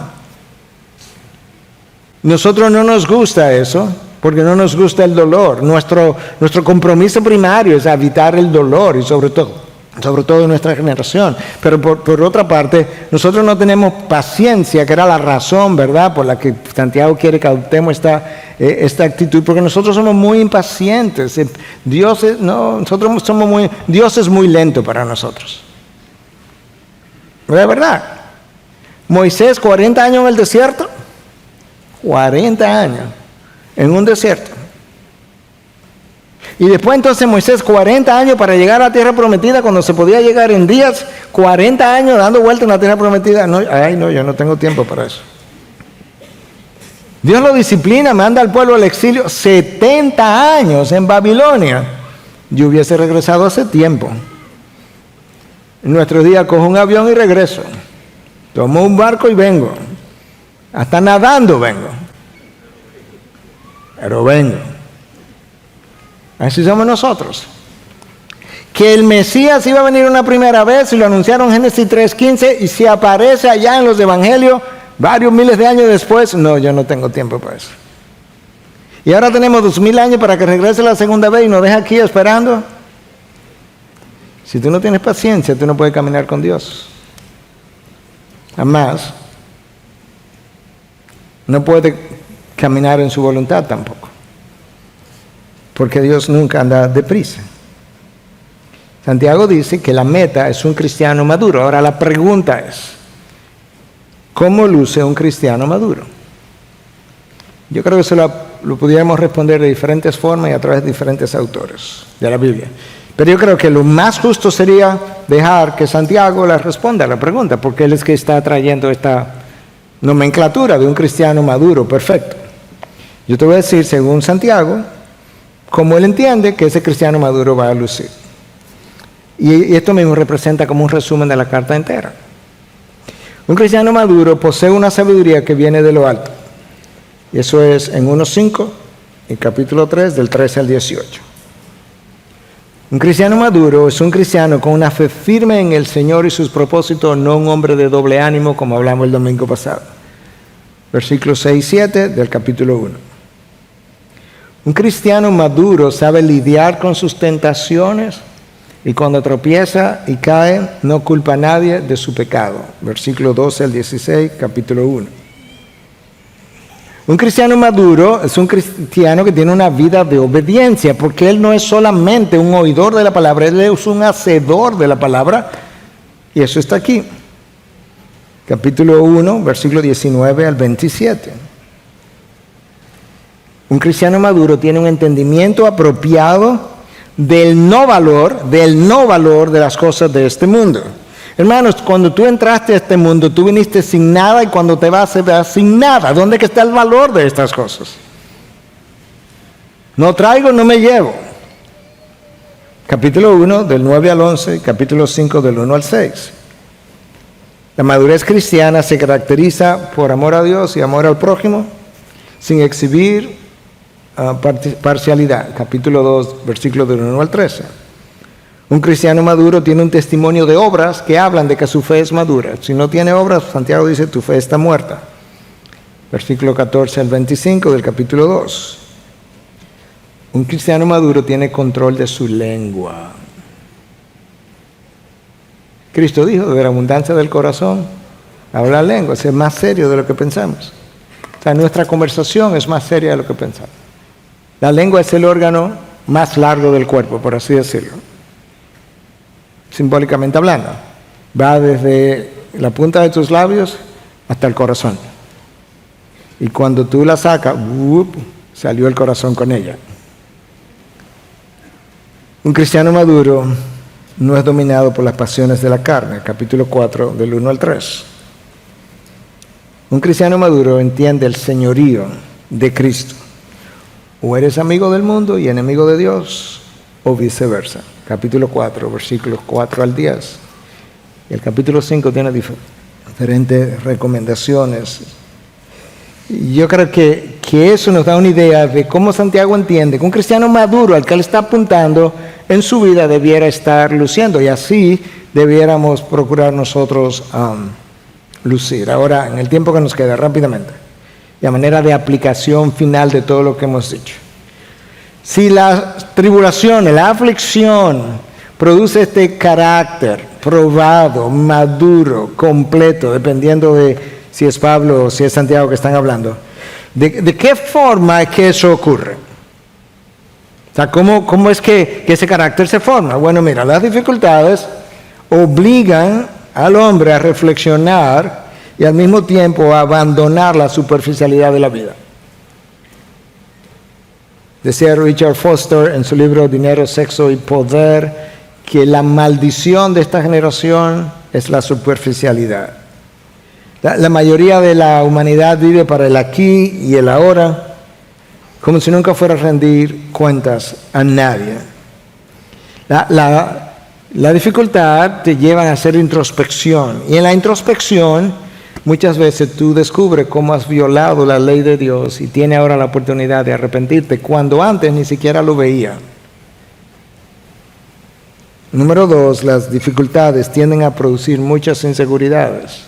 Nosotros no nos gusta eso, porque no nos gusta el dolor. Nuestro compromiso primario es evitar el dolor y sobre todo en nuestra generación. Pero por otra parte, nosotros no tenemos paciencia, que era la razón, ¿verdad?, por la que Santiago quiere que adoptemos esta actitud, porque nosotros somos muy impacientes. Dios es muy lento para nosotros. ¿Es verdad? Moisés, 40 años en el desierto, 40 años en un desierto. Y después entonces Moisés 40 años para llegar a la tierra prometida, cuando se podía llegar en días, 40 años dando vueltas en la tierra prometida. No, yo no tengo tiempo para eso. Dios lo disciplina, manda al pueblo al exilio 70 años en Babilonia. Yo hubiese regresado hace tiempo. En nuestro día cojo un avión y regreso. Tomo un barco y vengo. Hasta nadando vengo. Pero vengo. Así somos nosotros. Que el Mesías iba a venir una primera vez y lo anunciaron en Génesis 3:15 y se aparece allá en los evangelios varios miles de años después. No, yo no tengo tiempo para eso. Y ahora tenemos 2000 años para que regrese la segunda vez y nos deja aquí esperando. Si tú no tienes paciencia, tú no puedes caminar con Dios. Además, no puedes caminar en su voluntad tampoco. Porque Dios nunca anda deprisa. Santiago dice que la meta es un cristiano maduro. Ahora la pregunta es, ¿cómo luce un cristiano maduro? Yo creo que eso lo pudiéramos responder de diferentes formas y a través de diferentes autores de la Biblia. Pero yo creo que lo más justo sería dejar que Santiago le responda a la pregunta, porque él es que está trayendo esta nomenclatura de un cristiano maduro, perfecto. Yo te voy a decir, según Santiago, cómo él entiende que ese cristiano maduro va a lucir. Y esto mismo representa como un resumen de la carta entera. Un cristiano maduro posee una sabiduría que viene de lo alto. Y eso es en 1:5, en capítulo 3, del 13 al 18. Un cristiano maduro es un cristiano con una fe firme en el Señor y sus propósitos, no un hombre de doble ánimo, como hablamos el domingo pasado. Versículos 6 y 7 del capítulo 1. Un cristiano maduro sabe lidiar con sus tentaciones y cuando tropieza y cae, no culpa a nadie de su pecado. Versículo 12 al 16, capítulo 1. Un cristiano maduro es un cristiano que tiene una vida de obediencia, porque él no es solamente un oidor de la palabra, él es un hacedor de la palabra, y eso está aquí. Capítulo 1, versículo 19 al 27. Un cristiano maduro tiene un entendimiento apropiado del no valor de las cosas de este mundo. Hermanos, cuando tú entraste a este mundo, tú viniste sin nada y cuando te vas sin nada. ¿Dónde que está el valor de estas cosas? No traigo, no me llevo. Capítulo 1, del 9 al 11, capítulo 5, del 1 al 6. La madurez cristiana se caracteriza por amor a Dios y amor al prójimo, sin exhibir parcialidad. Capítulo 2, versículos del 1 al 13. Un cristiano maduro tiene un testimonio de obras que hablan de que su fe es madura. Si no tiene obras, Santiago dice, tu fe está muerta. Versículo 14 al 25 del capítulo 2. Un cristiano maduro tiene control de su lengua. Cristo dijo, de la abundancia del corazón habla la lengua. Es más serio de lo que pensamos. O sea, nuestra conversación es más seria de lo que pensamos. La lengua es el órgano más largo del cuerpo, por así decirlo. Simbólicamente hablando, va desde la punta de tus labios hasta el corazón. Y cuando tú la sacas, salió el corazón con ella. Un cristiano maduro no es dominado por las pasiones de la carne, capítulo 4, del 1 al 3. Un cristiano maduro entiende el señorío de Cristo. O eres amigo del mundo y enemigo de Dios, o viceversa. Capítulo 4, versículos 4 al 10. Y el capítulo 5 tiene diferentes recomendaciones. Y yo creo que eso nos da una idea de cómo Santiago entiende que un cristiano maduro al que él está apuntando en su vida debiera estar luciendo. Y así debiéramos procurar nosotros lucir. Ahora, en el tiempo que nos queda, rápidamente, y a manera de aplicación final de todo lo que hemos dicho. Si la tribulación, la aflicción produce este carácter probado, maduro, completo, dependiendo de si es Pablo o si es Santiago que están hablando, ¿de qué forma es que eso ocurre? O sea, ¿cómo es que ese carácter se forma? Bueno, mira, las dificultades obligan al hombre a reflexionar y al mismo tiempo a abandonar la superficialidad de la vida. Decía Richard Foster en su libro Dinero, Sexo y Poder que la maldición de esta generación es la superficialidad. La mayoría de la humanidad vive para el aquí y el ahora, como si nunca fuera a rendir cuentas a nadie. La dificultad te lleva a hacer introspección, y en la introspección muchas veces tú descubres cómo has violado la ley de Dios y tienes ahora la oportunidad de arrepentirte cuando antes ni siquiera lo veía. Número 2, las dificultades tienden a producir muchas inseguridades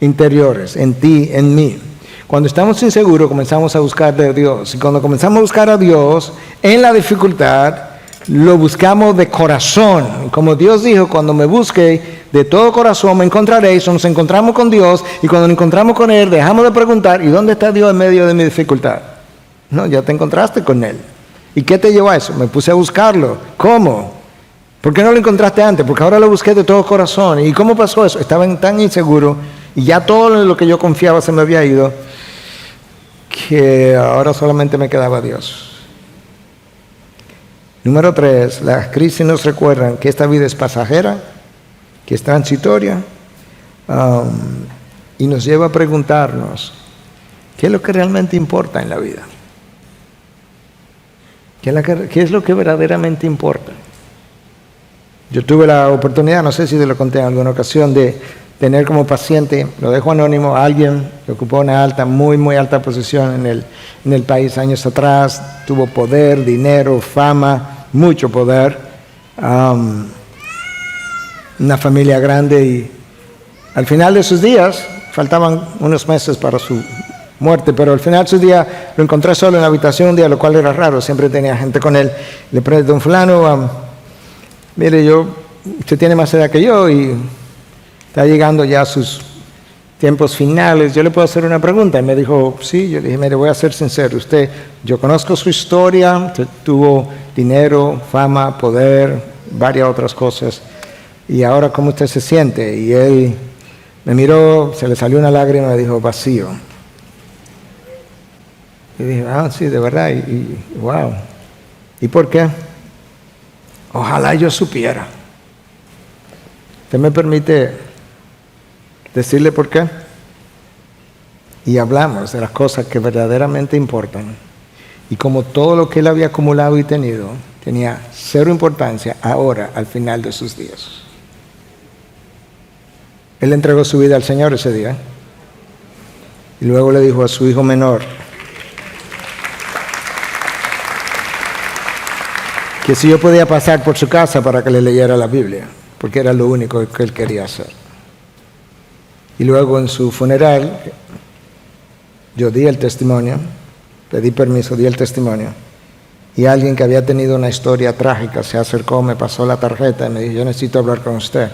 interiores en ti, en mí. Cuando estamos inseguros comenzamos a buscar de Dios, y cuando comenzamos a buscar a Dios en la dificultad, lo buscamos de corazón. Como Dios dijo, cuando me busque de todo corazón me encontraréis. Nos encontramos con Dios, y cuando nos encontramos con Él dejamos de preguntar, ¿y dónde está Dios en medio de mi dificultad? No, ya te encontraste con Él. ¿Y qué te llevó a eso? Me puse a buscarlo. ¿Cómo? ¿Por qué no lo encontraste antes? Porque ahora lo busqué de todo corazón. ¿Y cómo pasó eso? Estaba tan inseguro y ya todo lo que yo confiaba se me había ido, que ahora solamente me quedaba Dios. Número 3, las crisis nos recuerdan que esta vida es pasajera, que es transitoria, y nos lleva a preguntarnos, ¿qué es lo que realmente importa en la vida? ¿Qué es lo que verdaderamente importa? Yo tuve la oportunidad, no sé si te lo conté en alguna ocasión, de tener como paciente, lo dejo anónimo, a alguien que ocupó una muy alta posición en el país años atrás, tuvo poder, dinero, fama, mucho poder, una familia grande, y al final de sus días, faltaban unos meses para su muerte, pero al final de sus días lo encontré solo en la habitación un día, lo cual era raro, siempre tenía gente con él. Le pregunté, don fulano, usted tiene más edad que yo y está llegando ya tiempos finales, yo le puedo hacer una pregunta. Y me dijo, sí. Yo le dije, mire, voy a ser sincero. Yo conozco su historia, usted tuvo dinero, fama, poder, varias otras cosas. Y ahora, ¿cómo usted se siente? Y él me miró, se le salió una lágrima y me dijo, vacío. Y dije, sí, de verdad, y wow. ¿Y por qué? Ojalá yo supiera. ¿Usted me permite decirle por qué? Y hablamos de las cosas que verdaderamente importan. Y como todo lo que él había acumulado y tenido tenía cero importancia ahora, al final de sus días. Él entregó su vida al Señor ese día. Y luego le dijo a su hijo menor que si yo podía pasar por su casa para que le leyera la Biblia, porque era lo único que él quería hacer. Y luego en su funeral, yo di el testimonio, pedí permiso, di el testimonio, y alguien que había tenido una historia trágica se acercó, me pasó la tarjeta y me dijo, yo necesito hablar con usted.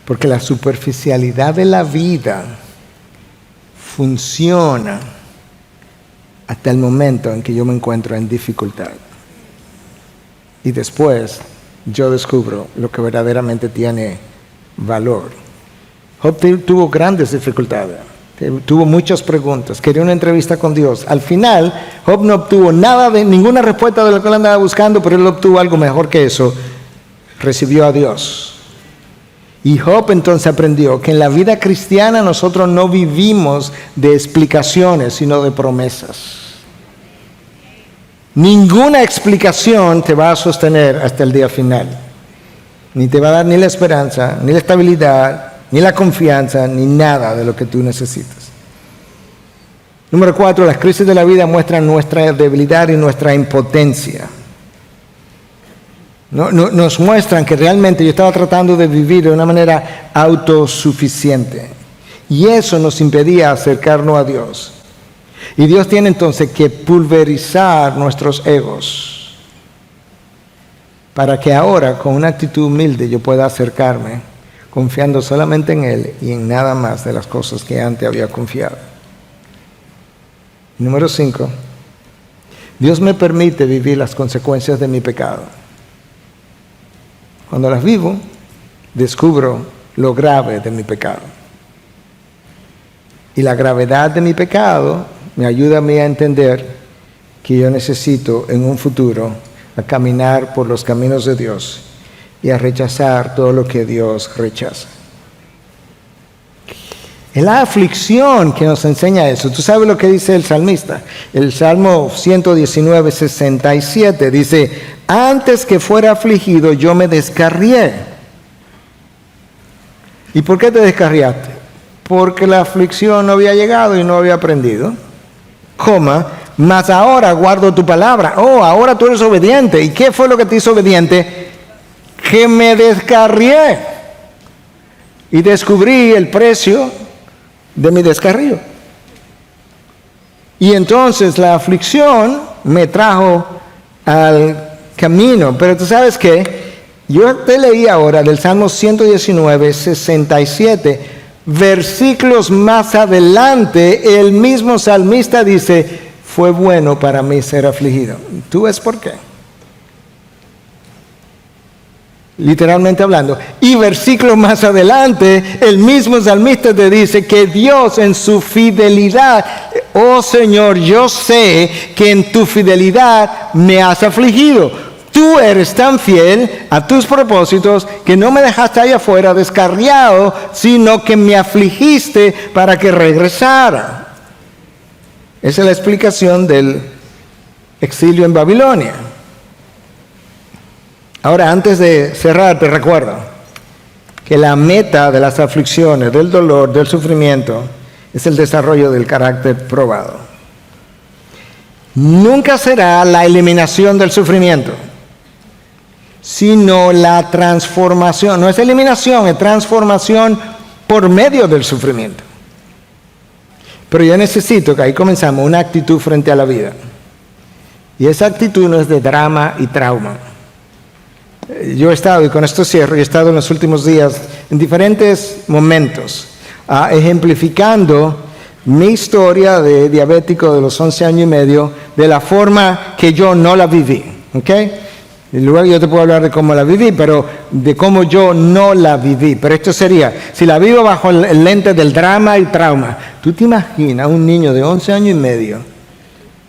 Porque la superficialidad de la vida funciona hasta el momento en que yo me encuentro en dificultad. Y después yo descubro lo que verdaderamente tiene valor. Job tuvo grandes dificultades, tuvo muchas preguntas, quería una entrevista con Dios. Al final, Job no obtuvo ninguna respuesta de lo que él andaba buscando, pero él obtuvo algo mejor que eso. Recibió a Dios. Y Job entonces aprendió que en la vida cristiana nosotros no vivimos de explicaciones, sino de promesas. Ninguna explicación te va a sostener hasta el día final. Ni te va a dar ni la esperanza, ni la estabilidad, ni la confianza, ni nada de lo que tú necesitas. Número 4, las crisis de la vida muestran nuestra debilidad y nuestra impotencia. Nos muestran que realmente yo estaba tratando de vivir de una manera autosuficiente. Y eso nos impedía acercarnos a Dios. Y Dios tiene entonces que pulverizar nuestros egos para que ahora con una actitud humilde yo pueda acercarme confiando solamente en Él y en nada más de las cosas que antes había confiado. Número 5. Dios me permite vivir las consecuencias de mi pecado. Cuando las vivo, descubro lo grave de mi pecado. Y la gravedad de mi pecado me ayuda a mí a entender que yo necesito en un futuro a caminar por los caminos de Dios y a rechazar todo lo que Dios rechaza. Es la aflicción que nos enseña eso. ¿Tú sabes lo que dice el salmista? El Salmo 119, 67 dice, antes que fuera afligido yo me descarrié. ¿Y por qué te descarriaste? Porque la aflicción no había llegado y no había aprendido. Mas ahora guardo tu palabra. Ahora tú eres obediente. ¿Y qué fue lo que te hizo obediente? Que me descarrié. Y descubrí el precio de mi descarrío. Y entonces la aflicción me trajo al camino. Pero tú sabes qué, yo te leí ahora del Salmo 119, 67, versículos más adelante, el mismo salmista dice, fue bueno para mí ser afligido. ¿Tú ves por qué? Literalmente hablando. Y versículos más adelante, el mismo salmista te dice que Dios en su fidelidad, oh Señor, yo sé que en tu fidelidad me has afligido. Tú eres tan fiel a tus propósitos que no me dejaste allá afuera descarriado, sino que me afligiste para que regresara. Esa es la explicación del exilio en Babilonia. Ahora, antes de cerrar, te recuerdo que la meta de las aflicciones, del dolor, del sufrimiento, es el desarrollo del carácter probado. Nunca será la eliminación del sufrimiento, sino la transformación. No es eliminación, es transformación por medio del sufrimiento. Pero yo necesito, que ahí comenzamos, una actitud frente a la vida. Y esa actitud no es de drama y trauma. Yo he estado, y con esto cierro, he estado en los últimos días en diferentes momentos ejemplificando mi historia de diabético de los 11 años y medio de la forma que yo no la viví, ¿ok? Y luego yo te puedo hablar de cómo la viví, pero de cómo yo no la viví. Pero esto sería, si la vivo bajo el lente del drama y trauma, ¿tú te imaginas un niño de 11 años y medio,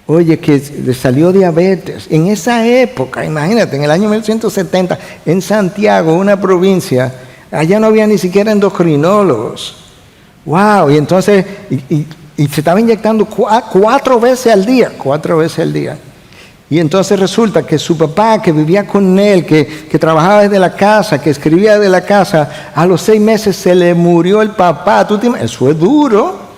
oye, que le salió diabetes? En esa época, imagínate, en el año 1970, en Santiago, una provincia, allá no había ni siquiera endocrinólogos. ¡Wow! Y entonces, y se estaba inyectando 4 veces al día, 4 veces al día. Y entonces resulta que su papá, que vivía con él, que trabajaba desde la casa, que escribía desde la casa, a los 6 meses se le murió el papá. Eso es duro.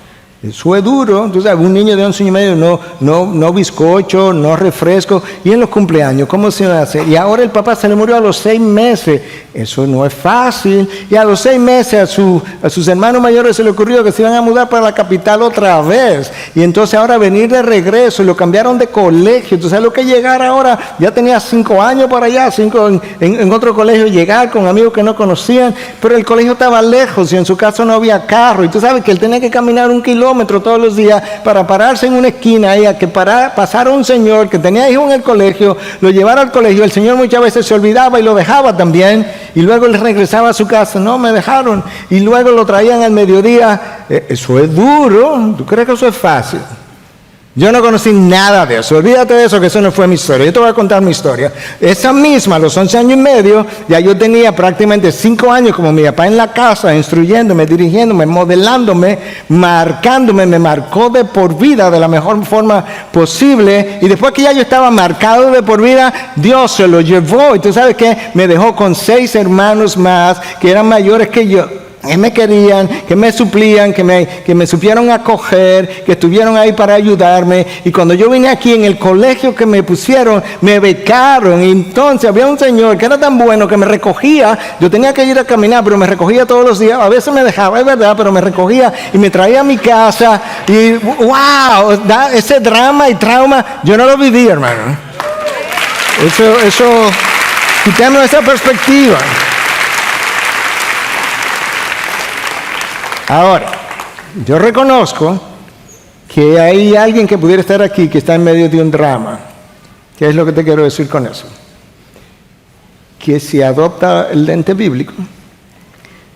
Eso es duro. Tú sabes, un niño de 11 años y medio no bizcocho, no refresco. Y en los cumpleaños, ¿cómo se hace? Y ahora el papá se le murió a los 6 meses. Eso no es fácil. Y a los 6 meses a sus hermanos mayores se le ocurrió que se iban a mudar para la capital otra vez. Y entonces ahora venir de regreso y lo cambiaron de colegio. Tú sabes lo que llegar ahora, ya tenía 5 años por allá, 5 en otro colegio, llegar con amigos que no conocían, pero el colegio estaba lejos y en su casa no había carro. Y tú sabes que él tenía que caminar 1 kilómetro todos los días para pararse en una esquina y a que pasara un señor que tenía hijos en el colegio, lo llevara al colegio. El señor muchas veces se olvidaba y lo dejaba también, y luego él regresaba a su casa. No, me dejaron, y luego lo traían al mediodía. Eso es duro. ¿Tú crees que eso es fácil? Yo no conocí nada de eso. Olvídate de eso, que eso no fue mi historia. Yo te voy a contar mi historia. Esa misma, a los 11 años y medio, ya yo tenía prácticamente 5 años como mi papá en la casa, instruyéndome, dirigiéndome, modelándome, marcándome. Me marcó de por vida de la mejor forma posible. Y después que ya yo estaba marcado de por vida, Dios se lo llevó. Y tú sabes que me dejó con 6 hermanos más que eran mayores que yo, que me querían, que me suplían, que me supieron acoger, que estuvieron ahí para ayudarme. Y cuando yo vine aquí en el colegio que me pusieron, me becaron. Y entonces había un señor que era tan bueno que me recogía. Yo tenía que ir a caminar, pero me recogía todos los días. A veces me dejaba, es verdad, pero me recogía y me traía a mi casa. Y wow, ese drama y trauma, yo no lo viví, hermano. Eso, quitemos esa perspectiva. Ahora, yo reconozco que hay alguien que pudiera estar aquí que está en medio de un drama. ¿Qué es lo que te quiero decir con eso? Que si adopta el lente bíblico,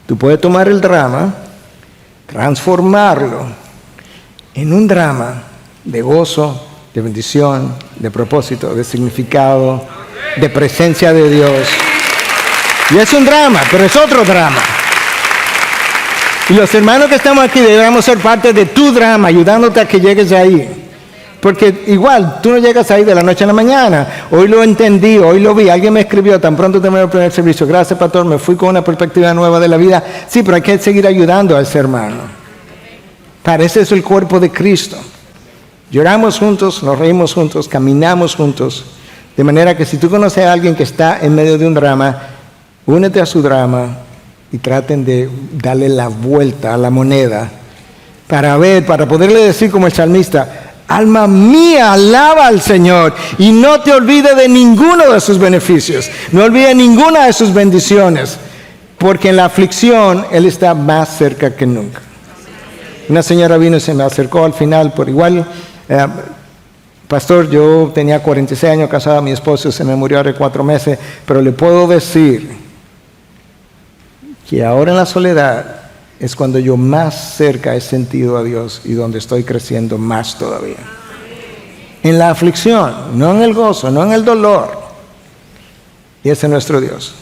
tú puedes tomar el drama, transformarlo en un drama de gozo, de bendición, de propósito, de significado, de presencia de Dios. Y es un drama, pero es otro drama. Y los hermanos que estamos aquí debemos ser parte de tu drama, ayudándote a que llegues ahí. Porque igual, tú no llegas ahí de la noche a la mañana. Hoy lo entendí, hoy lo vi. Alguien me escribió, tan pronto terminé el primer servicio. Gracias, pastor, me fui con una perspectiva nueva de la vida. Sí, pero hay que seguir ayudando a ese hermano. Para eso es el cuerpo de Cristo. Lloramos juntos, nos reímos juntos, caminamos juntos. De manera que si tú conoces a alguien que está en medio de un drama, únete a su drama y traten de darle la vuelta a la moneda para poderle decir como el salmista: alma mía, alaba al Señor y no te olvides de ninguno de sus beneficios, no olvides ninguna de sus bendiciones, porque en la aflicción Él está más cerca que nunca. Una señora vino y se me acercó al final por igual. Pastor, yo tenía 46 años casada, mi esposo se me murió hace 4 meses, pero le puedo decir que ahora en la soledad es cuando yo más cerca he sentido a Dios y donde estoy creciendo más todavía. En la aflicción, no en el gozo, no en el dolor. Y ese es nuestro Dios.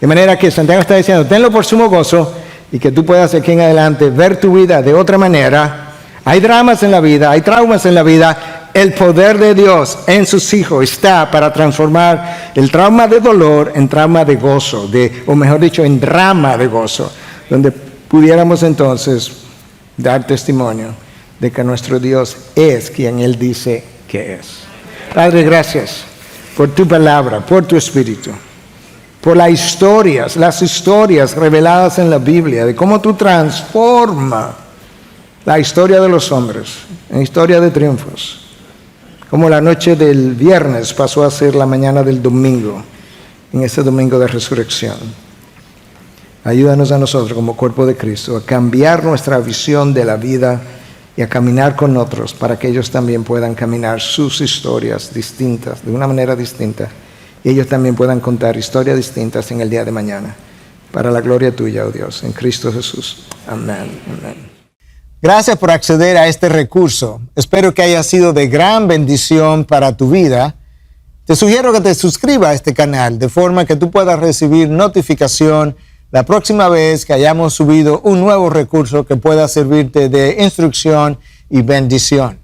De manera que Santiago está diciendo, tenlo por sumo gozo y que tú puedas aquí en adelante ver tu vida de otra manera. Hay dramas en la vida, hay traumas en la vida. El poder de Dios en sus hijos está para transformar el trauma de dolor en trauma de gozo, o mejor dicho, en drama de gozo, donde pudiéramos entonces dar testimonio de que nuestro Dios es quien Él dice que es. Padre, gracias por tu palabra, por tu espíritu, por las historias reveladas en la Biblia, de cómo tú transformas la historia de los hombres en historia de triunfos. Como la noche del viernes pasó a ser la mañana del domingo, en ese domingo de resurrección. Ayúdanos a nosotros como cuerpo de Cristo a cambiar nuestra visión de la vida y a caminar con otros para que ellos también puedan caminar sus historias distintas, de una manera distinta, y ellos también puedan contar historias distintas en el día de mañana. Para la gloria tuya, oh Dios, en Cristo Jesús. Amén. Amén. Gracias por acceder a este recurso. Espero que haya sido de gran bendición para tu vida. Te sugiero que te suscribas a este canal de forma que tú puedas recibir notificación la próxima vez que hayamos subido un nuevo recurso que pueda servirte de instrucción y bendición.